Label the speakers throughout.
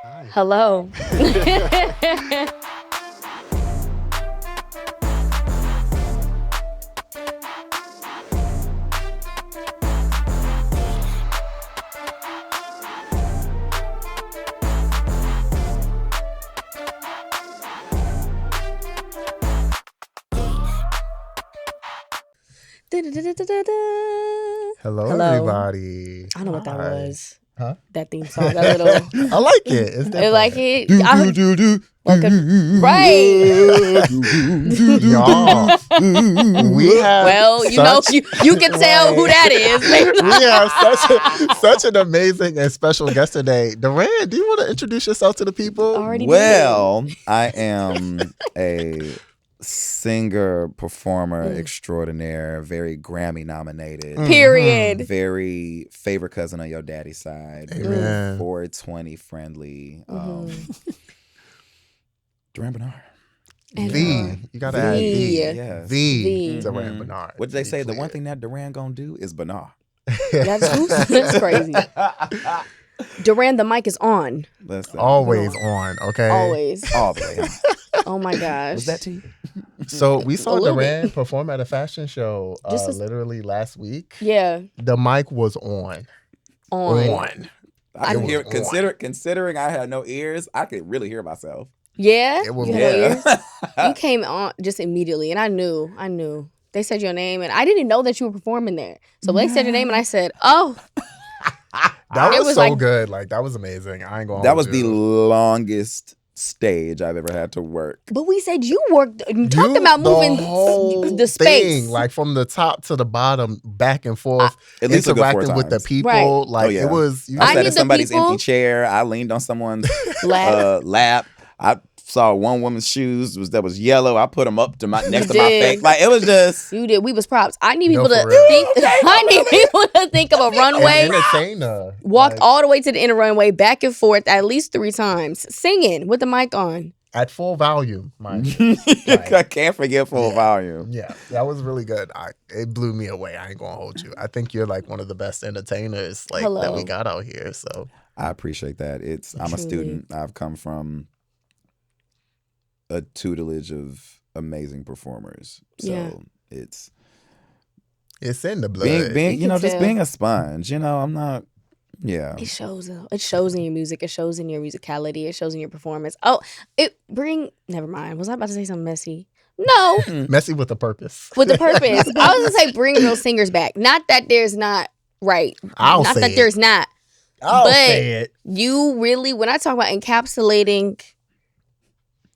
Speaker 1: Hi.
Speaker 2: Hello.
Speaker 1: Hello,
Speaker 2: Hello.
Speaker 1: everybody.
Speaker 2: I know what that
Speaker 1: Hi.
Speaker 2: was.
Speaker 1: Huh?
Speaker 2: That theme song. That little.
Speaker 1: I like it. It's
Speaker 2: I like it.
Speaker 1: Do,
Speaker 2: I-
Speaker 1: do, do, do,
Speaker 2: Welcome- right.
Speaker 1: Y'all, we have
Speaker 2: Well, you know, you can tell who that is.
Speaker 1: we have such an amazing and special guest today. Durand, do you want to introduce yourself to the people?
Speaker 2: Already
Speaker 3: Well, I am a singer, performer extraordinaire, very Grammy nominated.
Speaker 2: Period.
Speaker 3: Very favorite cousin on your daddy's side.
Speaker 1: Amen.
Speaker 3: 420 friendly. Durand Bernarr.
Speaker 2: And,
Speaker 1: You gotta add
Speaker 2: the.
Speaker 1: the.
Speaker 3: Yes.
Speaker 1: The
Speaker 2: The.
Speaker 1: Durand Bernarr.
Speaker 3: What did they say? The
Speaker 1: Be
Speaker 3: one thing that Durand gonna do is Bernarr.
Speaker 2: That's crazy. Durand, the mic is on.
Speaker 3: Listen,
Speaker 1: always on, okay?
Speaker 2: Always.
Speaker 3: all the way.
Speaker 2: Oh my gosh.
Speaker 3: Was that to you?
Speaker 1: So we saw
Speaker 2: A little
Speaker 1: Durand perform at a fashion show
Speaker 2: Just
Speaker 1: literally last week.
Speaker 2: Yeah.
Speaker 1: The mic was on.
Speaker 2: On.
Speaker 3: I
Speaker 1: It
Speaker 3: can
Speaker 1: was
Speaker 3: hear.
Speaker 1: on.
Speaker 3: Considering I had no ears, I could really hear myself.
Speaker 2: Yeah.
Speaker 1: It was
Speaker 2: You had no
Speaker 3: Yeah.
Speaker 2: ears? You came on just immediately, and I knew. They said your name, and I didn't know that you were performing there. So when they said your name, and I said, "Oh,
Speaker 1: That
Speaker 2: It
Speaker 1: was
Speaker 2: was
Speaker 1: so
Speaker 2: like-
Speaker 1: good. Like that was amazing. I ain't gonna.
Speaker 3: That
Speaker 1: hold
Speaker 3: was the
Speaker 1: you.
Speaker 3: longest stage I've ever had to work.
Speaker 2: but we said you worked. You talked about
Speaker 1: the
Speaker 2: moving
Speaker 1: whole
Speaker 2: the space,
Speaker 1: thing, like from the top to the bottom, back and forth,
Speaker 3: At least a good 4
Speaker 1: interacting with the
Speaker 3: times.
Speaker 1: people.
Speaker 2: Right.
Speaker 1: Like
Speaker 3: Oh, yeah.
Speaker 1: it was.
Speaker 3: I
Speaker 2: I
Speaker 3: sat
Speaker 2: need
Speaker 3: in
Speaker 2: the
Speaker 3: somebody's
Speaker 2: people-
Speaker 3: empty chair. I leaned on someone's
Speaker 2: Laugh.
Speaker 3: lap. I saw one woman's shoes that was yellow. I put them up to my next to my
Speaker 2: did.
Speaker 3: face. Like it was just.
Speaker 2: You did. We was props. I need
Speaker 1: No,
Speaker 2: people to
Speaker 1: for real.
Speaker 2: think. I need people to think of a
Speaker 1: an
Speaker 2: runway.
Speaker 1: entertainer.
Speaker 2: Walked
Speaker 1: Like,
Speaker 2: all the way to the inner runway, back and forth at least 3 times, singing with the mic on.
Speaker 1: at full volume, mind you.
Speaker 3: I can't forget full
Speaker 1: Yeah.
Speaker 3: volume.
Speaker 1: Yeah, that was really good. It blew me away. I ain't gonna hold you. I think you're like one of the best entertainers like that
Speaker 2: Hello.
Speaker 1: we got out here. So
Speaker 3: I appreciate that. I'm a
Speaker 2: Truly.
Speaker 3: student. I've come from a tutelage of amazing performers. So
Speaker 2: Yeah.
Speaker 3: it's
Speaker 1: it's in the blood.
Speaker 3: being
Speaker 2: You can
Speaker 3: just
Speaker 2: tell.
Speaker 3: being a sponge. I'm not. Yeah.
Speaker 2: It shows though. It shows in your music. It shows in your musicality. It shows in your performance. Oh, never mind. Was I about to say something messy? No,
Speaker 1: Messy with a purpose.
Speaker 2: with the purpose. I was gonna say bring real singers back. Not that there's not right.
Speaker 1: I'll
Speaker 2: not
Speaker 1: say
Speaker 2: that
Speaker 1: it.
Speaker 2: there's not.
Speaker 1: I'll
Speaker 2: but-
Speaker 1: say it.
Speaker 2: You really, when I talk about encapsulating,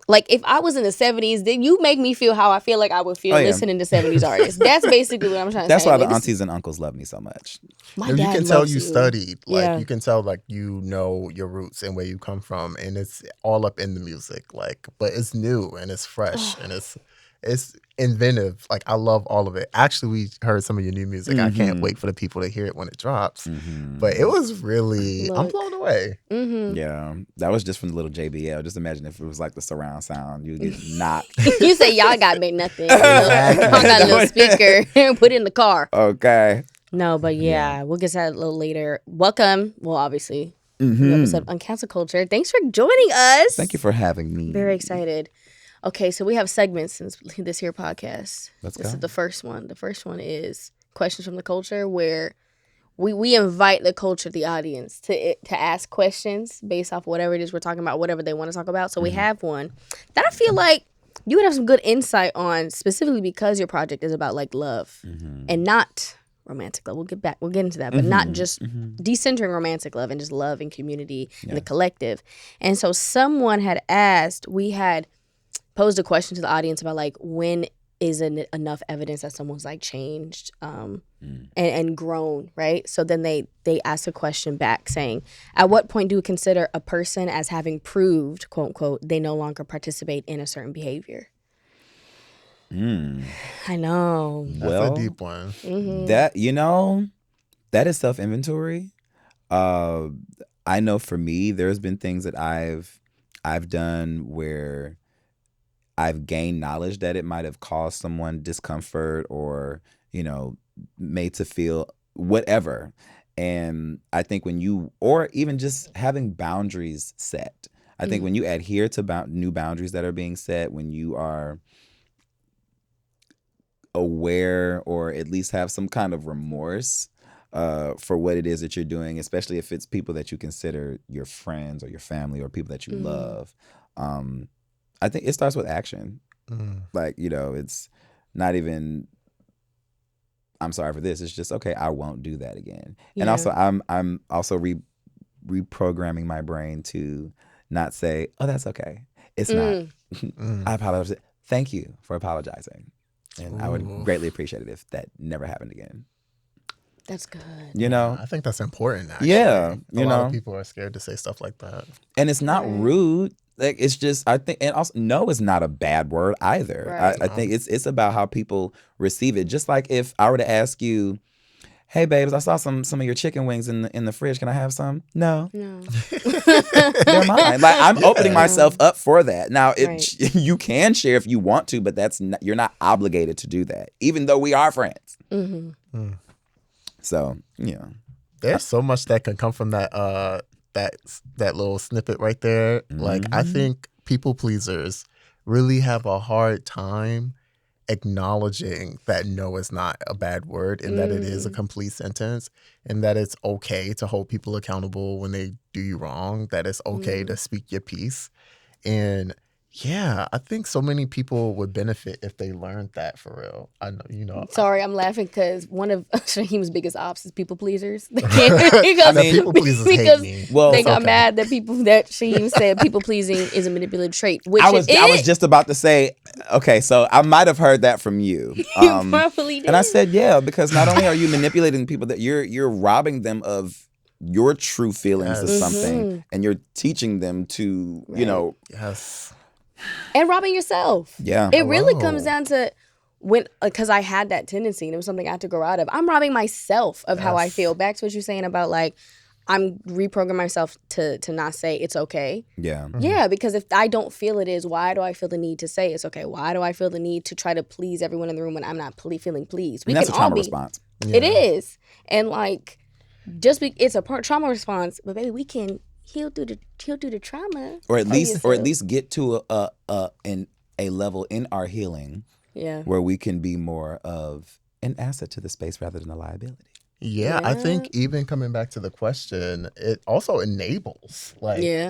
Speaker 2: like if I was in the 70s, then you make me feel how I feel like I would feel
Speaker 3: Oh, yeah.
Speaker 2: listening to 70s artists. That's basically what I'm trying to
Speaker 3: That's
Speaker 2: say.
Speaker 3: why the
Speaker 2: Like, this-
Speaker 3: aunties and uncles love me so much.
Speaker 2: my
Speaker 1: You
Speaker 2: dad
Speaker 1: can tell
Speaker 2: loves
Speaker 1: you studied. Like
Speaker 2: Yeah.
Speaker 1: you can tell like you know your roots and where you come from, and it's all up in the music. Like, but it's new and it's fresh and it's inventive. Like I love all of it. Actually, we heard some of your new music. I can't
Speaker 3: Mhm.
Speaker 1: wait for the people to hear it when it drops.
Speaker 3: Mhm.
Speaker 1: But it was really, I'm
Speaker 2: Look.
Speaker 1: blown away.
Speaker 2: Mm-hmm.
Speaker 3: Yeah, that was just from the little JBL. Just imagine if it was like the surround sound, you get knocked.
Speaker 2: You say y'all got me nothing.
Speaker 1: Exactly.
Speaker 2: I got a little speaker and put it in the car.
Speaker 3: Okay.
Speaker 2: No, but yeah, we'll get to that a little later. Welcome. Well, obviously,
Speaker 3: Mhm.
Speaker 2: new episode of Uncancel Culture. Thanks for joining us.
Speaker 3: Thank you for having me.
Speaker 2: Very excited. Okay, so we have segments since this here podcast.
Speaker 3: Let's
Speaker 2: This
Speaker 3: go.
Speaker 2: is the first one. The first one is questions from the culture, where we invite the culture, the audience, to ask questions based off whatever it is we're talking about, whatever they want to talk about. So we have one that I feel like you would have some good insight on, specifically because your project is about like love and not romantic love. We'll get into that, but not just decentering romantic love and just love and community and the collective. And so someone had asked, we had posed a question to the audience about like when isn't enough evidence that someone's like changed and grown, right? So then they asked a question back saying, at what point do we consider a person as having proved, quote unquote, they no longer participate in a certain behavior? I know.
Speaker 1: That's
Speaker 3: Well,
Speaker 1: a deep one.
Speaker 3: that that is self inventory. I know for me, there's been things that I've done where I've gained knowledge that it might have caused someone discomfort or made to feel whatever. And I think when you, or even just having boundaries set, I think when you adhere to new boundaries that are being set, when you are aware or at least have some kind of remorse for what it is that you're doing, especially if it's people that you consider your friends or your family or people that you love, I think it starts with action. Like, it's not even, I'm sorry for this. It's just, okay, I won't do that again. Yeah. And also, I'm also reprogramming my brain to not say, oh, that's okay. It's not. I apologize. Thank you for apologizing. And I would greatly appreciate it if that never happened again.
Speaker 2: That's good.
Speaker 3: I
Speaker 1: think that's important, actually.
Speaker 3: Yeah.
Speaker 1: A lot of people are scared to say stuff like that.
Speaker 3: And it's not rude. Like, it's just, I think, and also, no is not a bad word either. Right. I think it's about how people receive it. Just like if I were to ask you, hey, babes, I saw some of your chicken wings in the fridge. Can I have some? No. They're mine. Like, I'm opening myself up for that. Now, you can share if you want to, but you're not obligated to do that, even though we are friends. So,
Speaker 1: there's so much that can come from that that little snippet right there. Like, I think people pleasers really have a hard time acknowledging that no is not a bad word and that it is a complete sentence and that it's okay to hold people accountable when they do you wrong, that it's okay to speak your piece. And yeah, I think so many people would benefit if they learned that for real. I know,
Speaker 2: Sorry, I'm laughing because one of Shahem's biggest ops is people pleasers.
Speaker 1: People pleasers hate me.
Speaker 2: Well, they got mad that Shahem said people pleasing is a manipulative trait. Which I was
Speaker 3: just about to say, okay, so I might have heard that from you.
Speaker 2: You probably did.
Speaker 3: And I said, yeah, because not only are you manipulating people, that you're robbing them of your true feelings of something, and you're teaching them to,
Speaker 1: Yes.
Speaker 2: And robbing yourself.
Speaker 3: Yeah.
Speaker 2: It really comes down to because I had that tendency and it was something I had to grow out of. I'm robbing myself of how I feel. Back to what you're saying about like, I'm reprogramming myself to not say it's okay.
Speaker 3: Yeah.
Speaker 2: Yeah, because if I don't feel it is, why do I feel the need to say it's okay? Why do I feel the need to try to please everyone in the room when I'm not feeling pleased?
Speaker 3: That's a trauma response.
Speaker 2: It is. And like, it's a trauma response, but baby, we can heal through the trauma,
Speaker 3: or at least get to a level in our healing, where we can be more of an asset to the space rather than a liability.
Speaker 1: Yeah, I think even coming back to the question, it also enables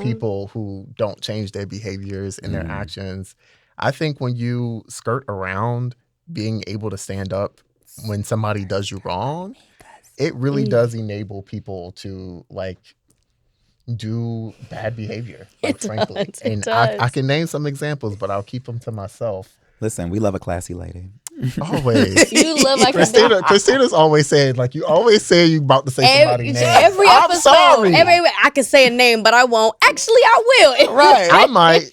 Speaker 1: people who don't change their behaviors and their actions. I think when you skirt around being able to stand up when somebody does you wrong, it really does enable people to like do bad behavior, frankly. And I can name some examples, but I'll keep them to myself.
Speaker 3: Listen, we love a classy lady.
Speaker 1: Always.
Speaker 2: You love like
Speaker 1: Christina's always saying, like, you always say you about to say somebody's name.
Speaker 2: Every episode.
Speaker 1: I'm sorry.
Speaker 2: I can say a name, but I won't. Actually, I will.
Speaker 1: Right. I might.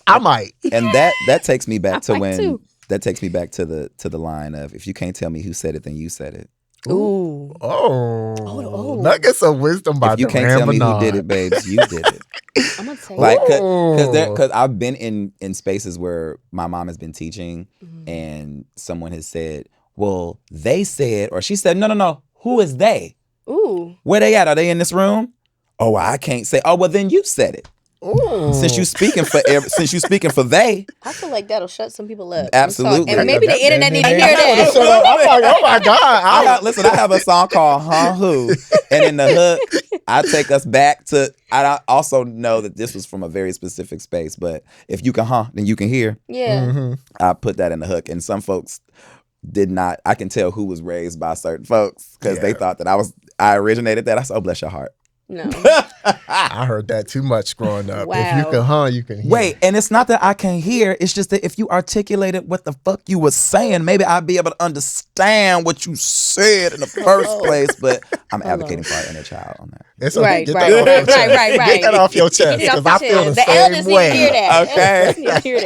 Speaker 1: I might.
Speaker 3: And that takes me back to when that takes me back to the line of, if you can't tell me who said it, then you said it.
Speaker 2: Ooh.
Speaker 1: Oh. Nuggets of wisdom by
Speaker 3: If you can't tell me who did it, babes, you did it.
Speaker 2: I'm gonna say
Speaker 3: because I've been in spaces where my mom has been teaching and someone has said, well, they said, or she said, no, who is they?
Speaker 2: Ooh.
Speaker 3: Where they at? Are they in this room? Oh, I can't say. Oh, well, then you said it.
Speaker 1: Ooh.
Speaker 3: Since you speaking for they,
Speaker 2: I feel like that'll shut some people up.
Speaker 3: Absolutely.
Speaker 2: And maybe the internet need to hear that.
Speaker 1: I'm like, oh my God.
Speaker 3: Listen, I have a song called Huh Who, and in the hook, I take us back to. I also know that this was from a very specific space, but if you can then you can hear.
Speaker 2: Yeah.
Speaker 3: I put that in the hook, and some folks did not. I can tell who was raised by certain folks because they thought that I originated that. I said, oh, bless your heart.
Speaker 2: No.
Speaker 1: I heard that too much growing up.
Speaker 2: Wow.
Speaker 1: If you can you can hear.
Speaker 3: Wait, and it's not that I can hear. It's just that if you articulated what the fuck you was saying, maybe I'd be able to understand what you said in the first place. But I'm advocating for our inner child on that.
Speaker 1: It's okay.
Speaker 2: Right.
Speaker 1: Get that off your chest because I feel the same way.
Speaker 2: Hear that.
Speaker 3: Okay.
Speaker 2: Hear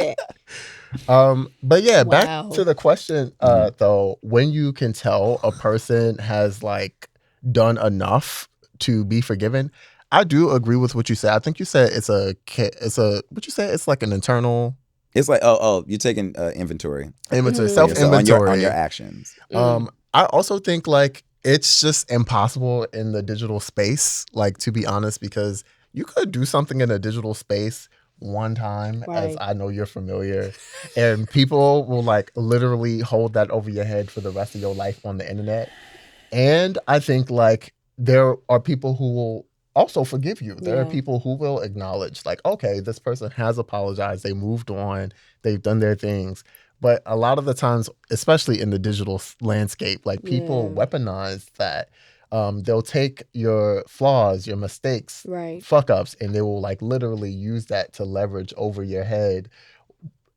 Speaker 2: that.
Speaker 1: But yeah, back to the question though, when you can tell a person has like done enough to be forgiven, I do agree with what you said. I think you said it's what you said, it's like an internal.
Speaker 3: It's like you're taking inventory.
Speaker 1: Self-inventory
Speaker 3: on your actions.
Speaker 1: I also think like it's just impossible in the digital space, like, to be honest, because you could do something in a digital space one time, as
Speaker 2: Right.
Speaker 1: I know you're familiar, and people will like literally hold that over your head for the rest of your life on the internet. And I think like there are people who will also forgive you. There are
Speaker 2: Yeah.
Speaker 1: people who will acknowledge, like, okay, this person has apologized, they moved on, they've done their things. But a lot of the times, especially in the digital landscape, like people
Speaker 2: Yeah.
Speaker 1: weaponize that. They'll take your flaws, your mistakes,
Speaker 2: Right.
Speaker 1: fuck ups, and they will like literally use that to leverage over your head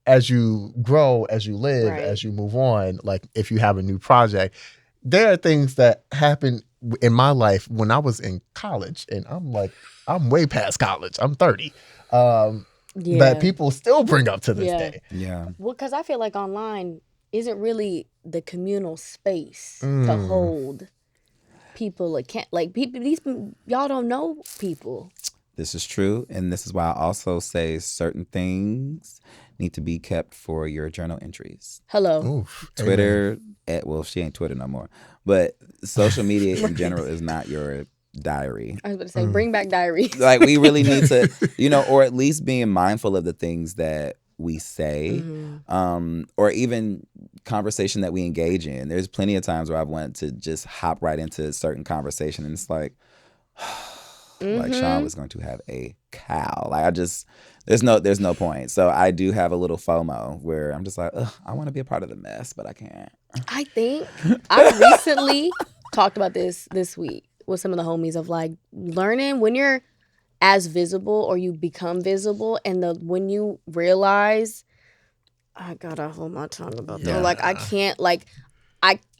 Speaker 1: as you grow, as you live,
Speaker 2: Right.
Speaker 1: as you move on. Like if you have a new project, there are things that happen in my life when I was in college, and I'm way past college. I'm 30.
Speaker 2: Yeah.
Speaker 1: That people still bring up to this
Speaker 2: Yeah.
Speaker 1: day.
Speaker 3: Yeah.
Speaker 2: Well, because I feel like online isn't really the communal space to
Speaker 1: Mm.
Speaker 2: hold people. Like people, y'all don't know people.
Speaker 3: This is true, and this is why I also say certain things need to be kept for your journal entries.
Speaker 2: Hello.
Speaker 1: Oof. Amen.
Speaker 3: Twitter, well, she ain't Twitter no more, but social media in general is not your diary.
Speaker 2: I was about to say, bring back diaries.
Speaker 3: Like we really need to, or at least being mindful of the things that we say, or even conversation that we engage in. There's plenty of times where I've wanted to just hop right into a certain conversation, and it's like, like Sean was going to have a cow. Like there's no point. So I do have a little FOMO where I'm just like, ugh, I want to be a part of the mess, but I can't.
Speaker 2: I think I recently talked about this week with some of the homies of like learning when you're as visible or you become visible, and when you realize I gotta hold my tongue about that.
Speaker 1: Yeah.
Speaker 2: Like I can't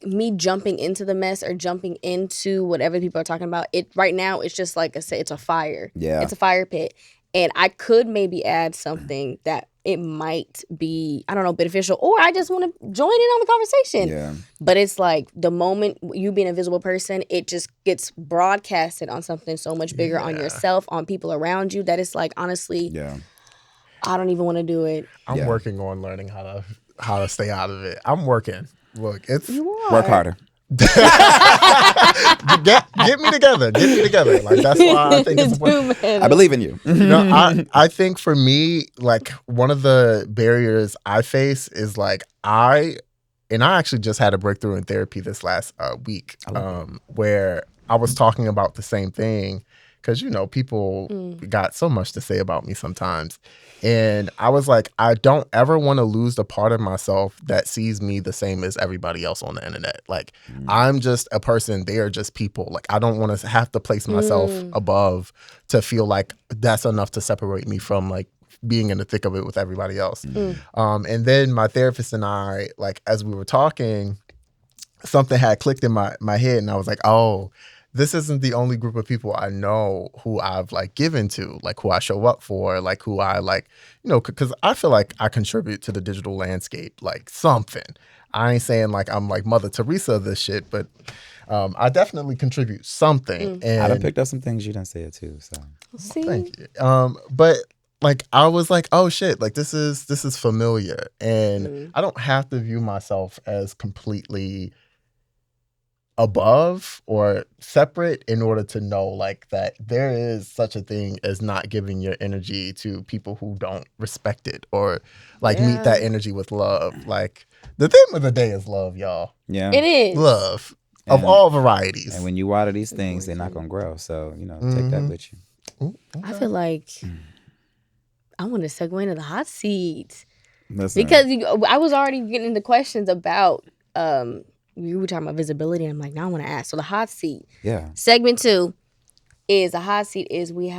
Speaker 2: me jumping into the mess or jumping into whatever people are talking about. It right now it's just like it's a fire.
Speaker 3: Yeah.
Speaker 2: It's a fire pit. And I could maybe add something that it might be, I don't know, beneficial, or I just want to join in on the conversation.
Speaker 3: Yeah.
Speaker 2: But it's like the moment you being a visible person, it just gets broadcasted on something so much bigger, on yourself, on people around you, that it's like, honestly,
Speaker 3: Yeah.
Speaker 2: I don't even want to do it.
Speaker 1: I'm working on learning how to stay out of it. I'm working. Look, it's
Speaker 2: You are.
Speaker 3: Work harder.
Speaker 1: get me together. Get me together. Like that's why I think it's important.
Speaker 3: I believe in you.
Speaker 1: I think for me, like one of the barriers I face is like I actually just had a breakthrough in therapy this last week, where I was talking about the same thing, because people got so much to say about me sometimes. And I was like, I don't ever want to lose the part of myself that sees me the same as everybody else on the internet. Like, I'm just a person. They are just people. Like, I don't want to have to place myself above to feel like that's enough to separate me from like being in the thick of it with everybody else. And then my therapist and I, like, as we were talking, something had clicked in my head, and I was like, oh, this isn't the only group of people I know who I've like given to, like who I show up for, like who I like, because I feel like I contribute to the digital landscape, like something. I ain't saying like I'm like Mother Teresa of this shit, but I definitely contribute something. And
Speaker 3: I done picked up some things you done said too. So
Speaker 2: See?
Speaker 1: thank you. But like I was like, oh shit, like this is familiar, and I don't have to view myself as completely above or separate in order to know like that there is such a thing as not giving your energy to people who don't respect it, or like meet that energy with love. Like the theme of the day is love, y'all.
Speaker 3: yeah,
Speaker 2: It is.
Speaker 1: Love of all varieties.
Speaker 3: And when you water these things, they're not gonna grow. So take that with you.
Speaker 1: Ooh,
Speaker 2: I feel like I want to segue into the hot seat.
Speaker 3: Listen,
Speaker 2: Because I was already getting into questions about you were talking about visibility, and I'm like, now I want to ask. So the hot seat.
Speaker 3: yeah,
Speaker 2: Segment 2 is a hot seat. Is we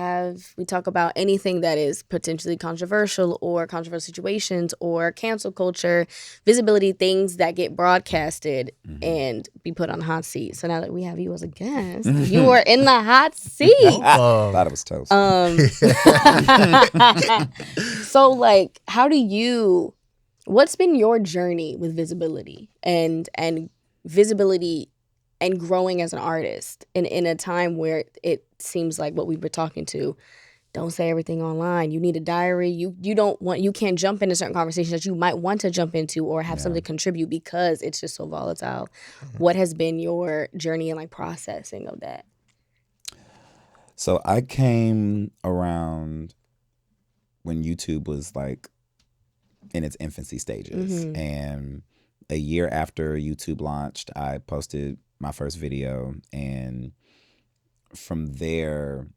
Speaker 2: talk about anything that is potentially controversial or controversial situations or cancel culture, visibility, things that get broadcasted and be put on the hot seat. So now that we have you as a guest, you are in the hot seat.
Speaker 3: thought it was toast.
Speaker 2: So like, what's been your journey with visibility and visibility and growing as an artist in a time where it seems like what we were talking to, don't say everything online. You need a diary. You can't jump into certain conversations that you might want to jump into or have something to contribute because it's just so volatile. What has been your journey in like processing of that?
Speaker 3: So I came around when YouTube was like in its infancy stages. And a year after YouTube launched, I posted my first video. And from there,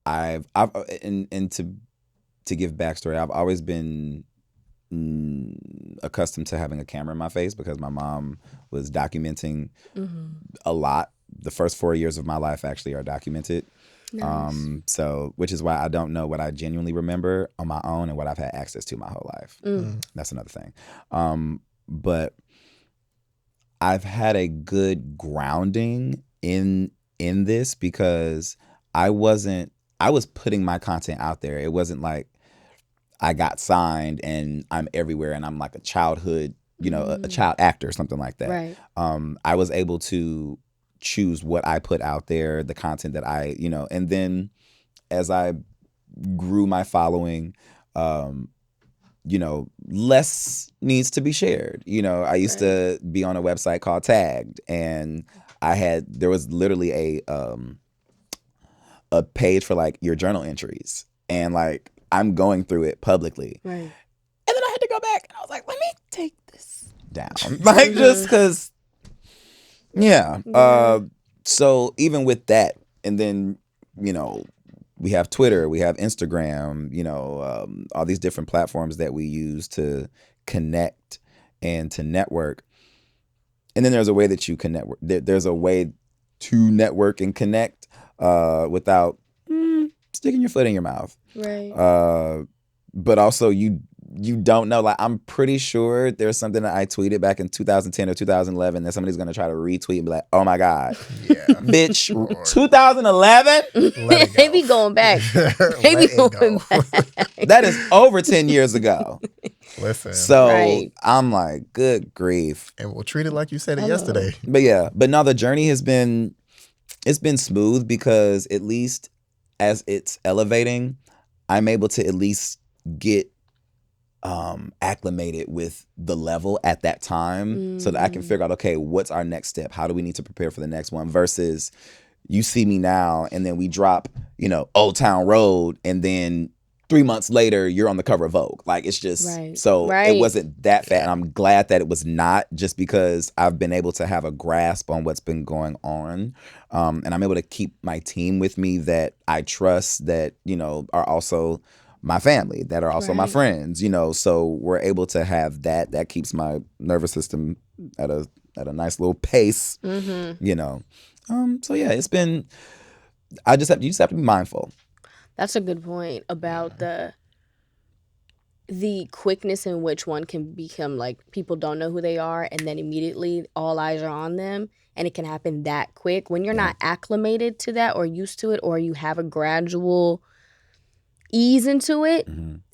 Speaker 3: I've and to give backstory, I've always been accustomed to having a camera in my face because my mom was documenting a lot. The first 4 years of my life actually are documented.
Speaker 2: Nice.
Speaker 3: So which is why I don't know what I genuinely remember on my own and what I've had access to my whole life. That's another thing. But I've had a good grounding in this because I was putting my content out there. It wasn't like I got signed and I'm everywhere and I'm like a childhood, a child actor or something like that.
Speaker 2: Right.
Speaker 3: I was able to choose what I put out there, the content that I, and then as I grew my following, less needs to be shared. I used to be on a website called Tagged, and there was literally a page for like your journal entries, and like I'm going through it publicly.
Speaker 2: Right.
Speaker 3: And then I had to go back and I was like, let me take this down. Like just because, so even with that, and then, we have Twitter, we have Instagram, all these different platforms that we use to connect and to network. And then there's a way that you can network. There's a way to network and connect without sticking your foot in your mouth.
Speaker 2: Right.
Speaker 3: But also you don't know. Like, I'm pretty sure there's something that I tweeted back in 2010 or 2011 that somebody's going to try to retweet and be like, oh my God.
Speaker 1: Yeah.
Speaker 3: Bitch, 2011?
Speaker 2: They be going back. They be going back.
Speaker 3: That is over 10 years ago.
Speaker 1: Listen.
Speaker 3: So I'm like, good grief.
Speaker 1: And we'll treat it like you said it yesterday.
Speaker 3: But now the journey it's been smooth because at least as it's elevating, I'm able to at least get acclimated with the level at that time so that I can figure out, okay, what's our next step? How do we need to prepare for the next one? Versus you see me now and then we drop, Old Town Road, and then 3 months later you're on the cover of Vogue. Like, it's just it wasn't that fast. And I'm glad that it was not, just because I've been able to have a grasp on what's been going on. And I'm able to keep my team with me that I trust, that, are also my family, that are also my friends, so we're able to have that keeps my nervous system at a nice little pace, so yeah, it's been, you just have to be mindful.
Speaker 2: That's a good point about the quickness in which one can become like, people don't know who they are and then immediately all eyes are on them, and it can happen that quick when you're not acclimated to that or used to it, or you have a gradual ease into it.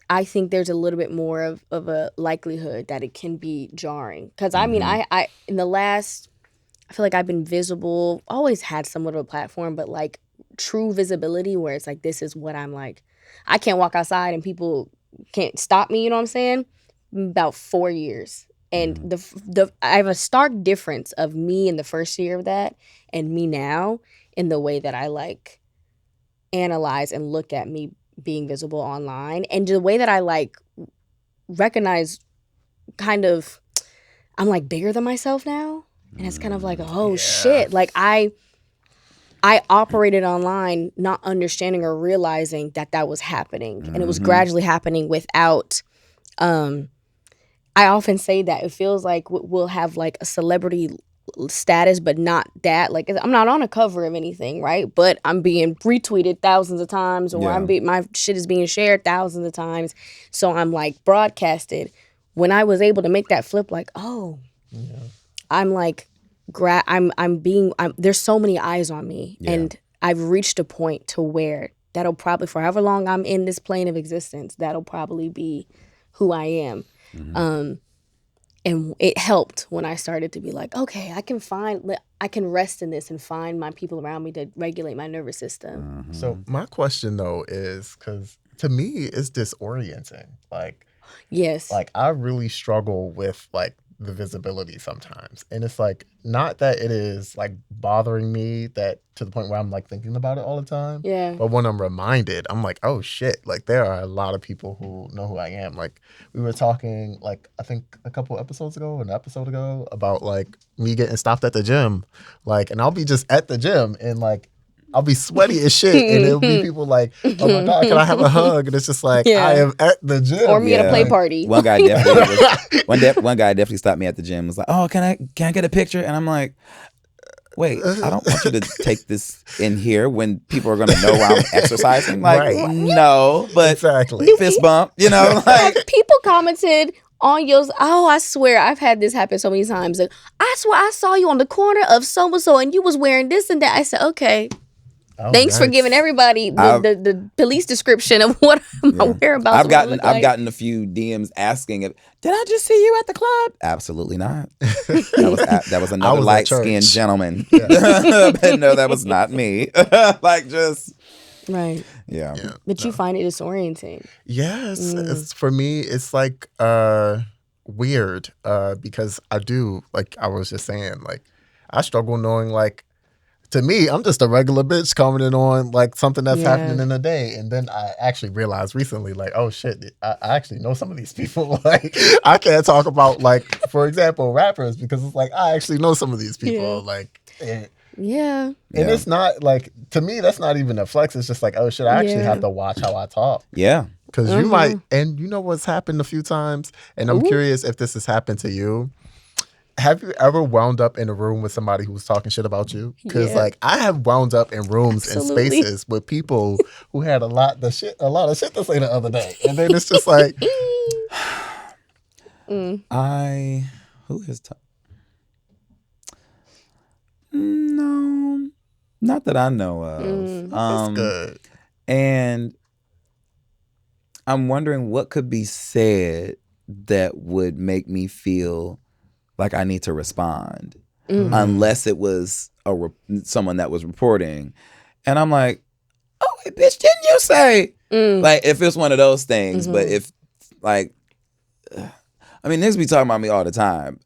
Speaker 2: I think there's a little bit more of a likelihood that it can be jarring. Because I mean, I in the last, I feel like I've been visible, always had somewhat of a platform, but like true visibility where it's like, this is what I'm like. I can't walk outside and people can't stop me, you know what I'm saying? About 4 years. And I have a stark difference of me in the first year of that and me now in the way that I like analyze and look at me being visible online, and the way that I like recognize kind of, I'm like bigger than myself now, and it's kind of like, oh shit, like I operated online not understanding or realizing that was happening, and it was gradually happening without I often say that it feels like we'll have like a celebrity status, but not that. Like, I'm not on a cover of anything, right? But I'm being retweeted thousands of times, or my shit is being shared thousands of times. So I'm like broadcasted. When I was able to make that flip, like, I'm like, there's so many eyes on me, and I've reached a point to where that'll probably, for however long I'm in this plane of existence, that'll probably be who I am. And it helped when I started to be like, okay, I can rest in this and find my people around me to regulate my nervous system.
Speaker 1: So my question though is, because to me it's disorienting.
Speaker 2: Yes.
Speaker 1: Like I really struggle with like the visibility sometimes, and it's like not that it is like bothering me that to the point where I'm like thinking about it all the time.
Speaker 2: Yeah.
Speaker 1: But when I'm reminded, I'm like, oh shit! Like there are a lot of people who know who I am. Like we were talking, like I think a couple episodes ago, an episode ago, about like me getting stopped at the gym, like, and I'll be just at the gym and like. I'll be sweaty as shit, and it'll be people like, "Oh my god, can I have a hug?" And it's just like, I am at the gym,
Speaker 2: or me at a play party.
Speaker 3: One guy definitely one guy definitely stopped me at the gym. Was like, "Oh, can I get a picture?" And I'm like, "Wait, I don't want you to take this in here when people are going to know I'm exercising." Like,
Speaker 1: Right.
Speaker 3: no, but
Speaker 1: Exactly.
Speaker 3: fist bump, you know, like.
Speaker 2: People commented on yours. Oh, I swear I've had this happen so many times. Like, I swear I saw you on the corner of so and so, and you was wearing this and that. I said, okay.
Speaker 1: Oh,
Speaker 2: Thanks for
Speaker 1: nice.
Speaker 2: giving everybody the police description of what my whereabouts.
Speaker 3: I've gotten a few DMs asking if did I just see you at the club? Absolutely not. That was another light skinned gentleman. But no, that was not me. Like just
Speaker 2: right.
Speaker 3: Yeah.
Speaker 2: But you find it disorienting.
Speaker 1: Yes, it's for me. It's like weird because I do, like I was just saying, like I struggle knowing, like, to me, I'm just a regular bitch commenting on like something that's happening in a day, and then I actually realized recently, like, oh shit, I actually know some of these people. Like, I can't talk about, like, for example, rappers, because it's like I actually know some of these people. Like, and it's not like, to me, that's not even a flex. It's just like, oh shit, I actually have to watch how I talk.
Speaker 3: Yeah.
Speaker 1: Because you might, and you know what's happened a few times, and I'm curious if this has happened to you. Have you ever wound up in a room with somebody who was talking shit about you? Because like I have wound up in rooms and spaces with people who had a lot of shit to say the other day, and then it's just like,
Speaker 3: who is no, not that I know of.
Speaker 1: That's good.
Speaker 3: And I'm wondering what could be said that would make me feel like I need to respond, unless it was someone that was reporting, and I'm like, "Oh, wait, bitch, didn't you say?" Like, if it's one of those things, but if like, I mean, niggas be talking about me all the time.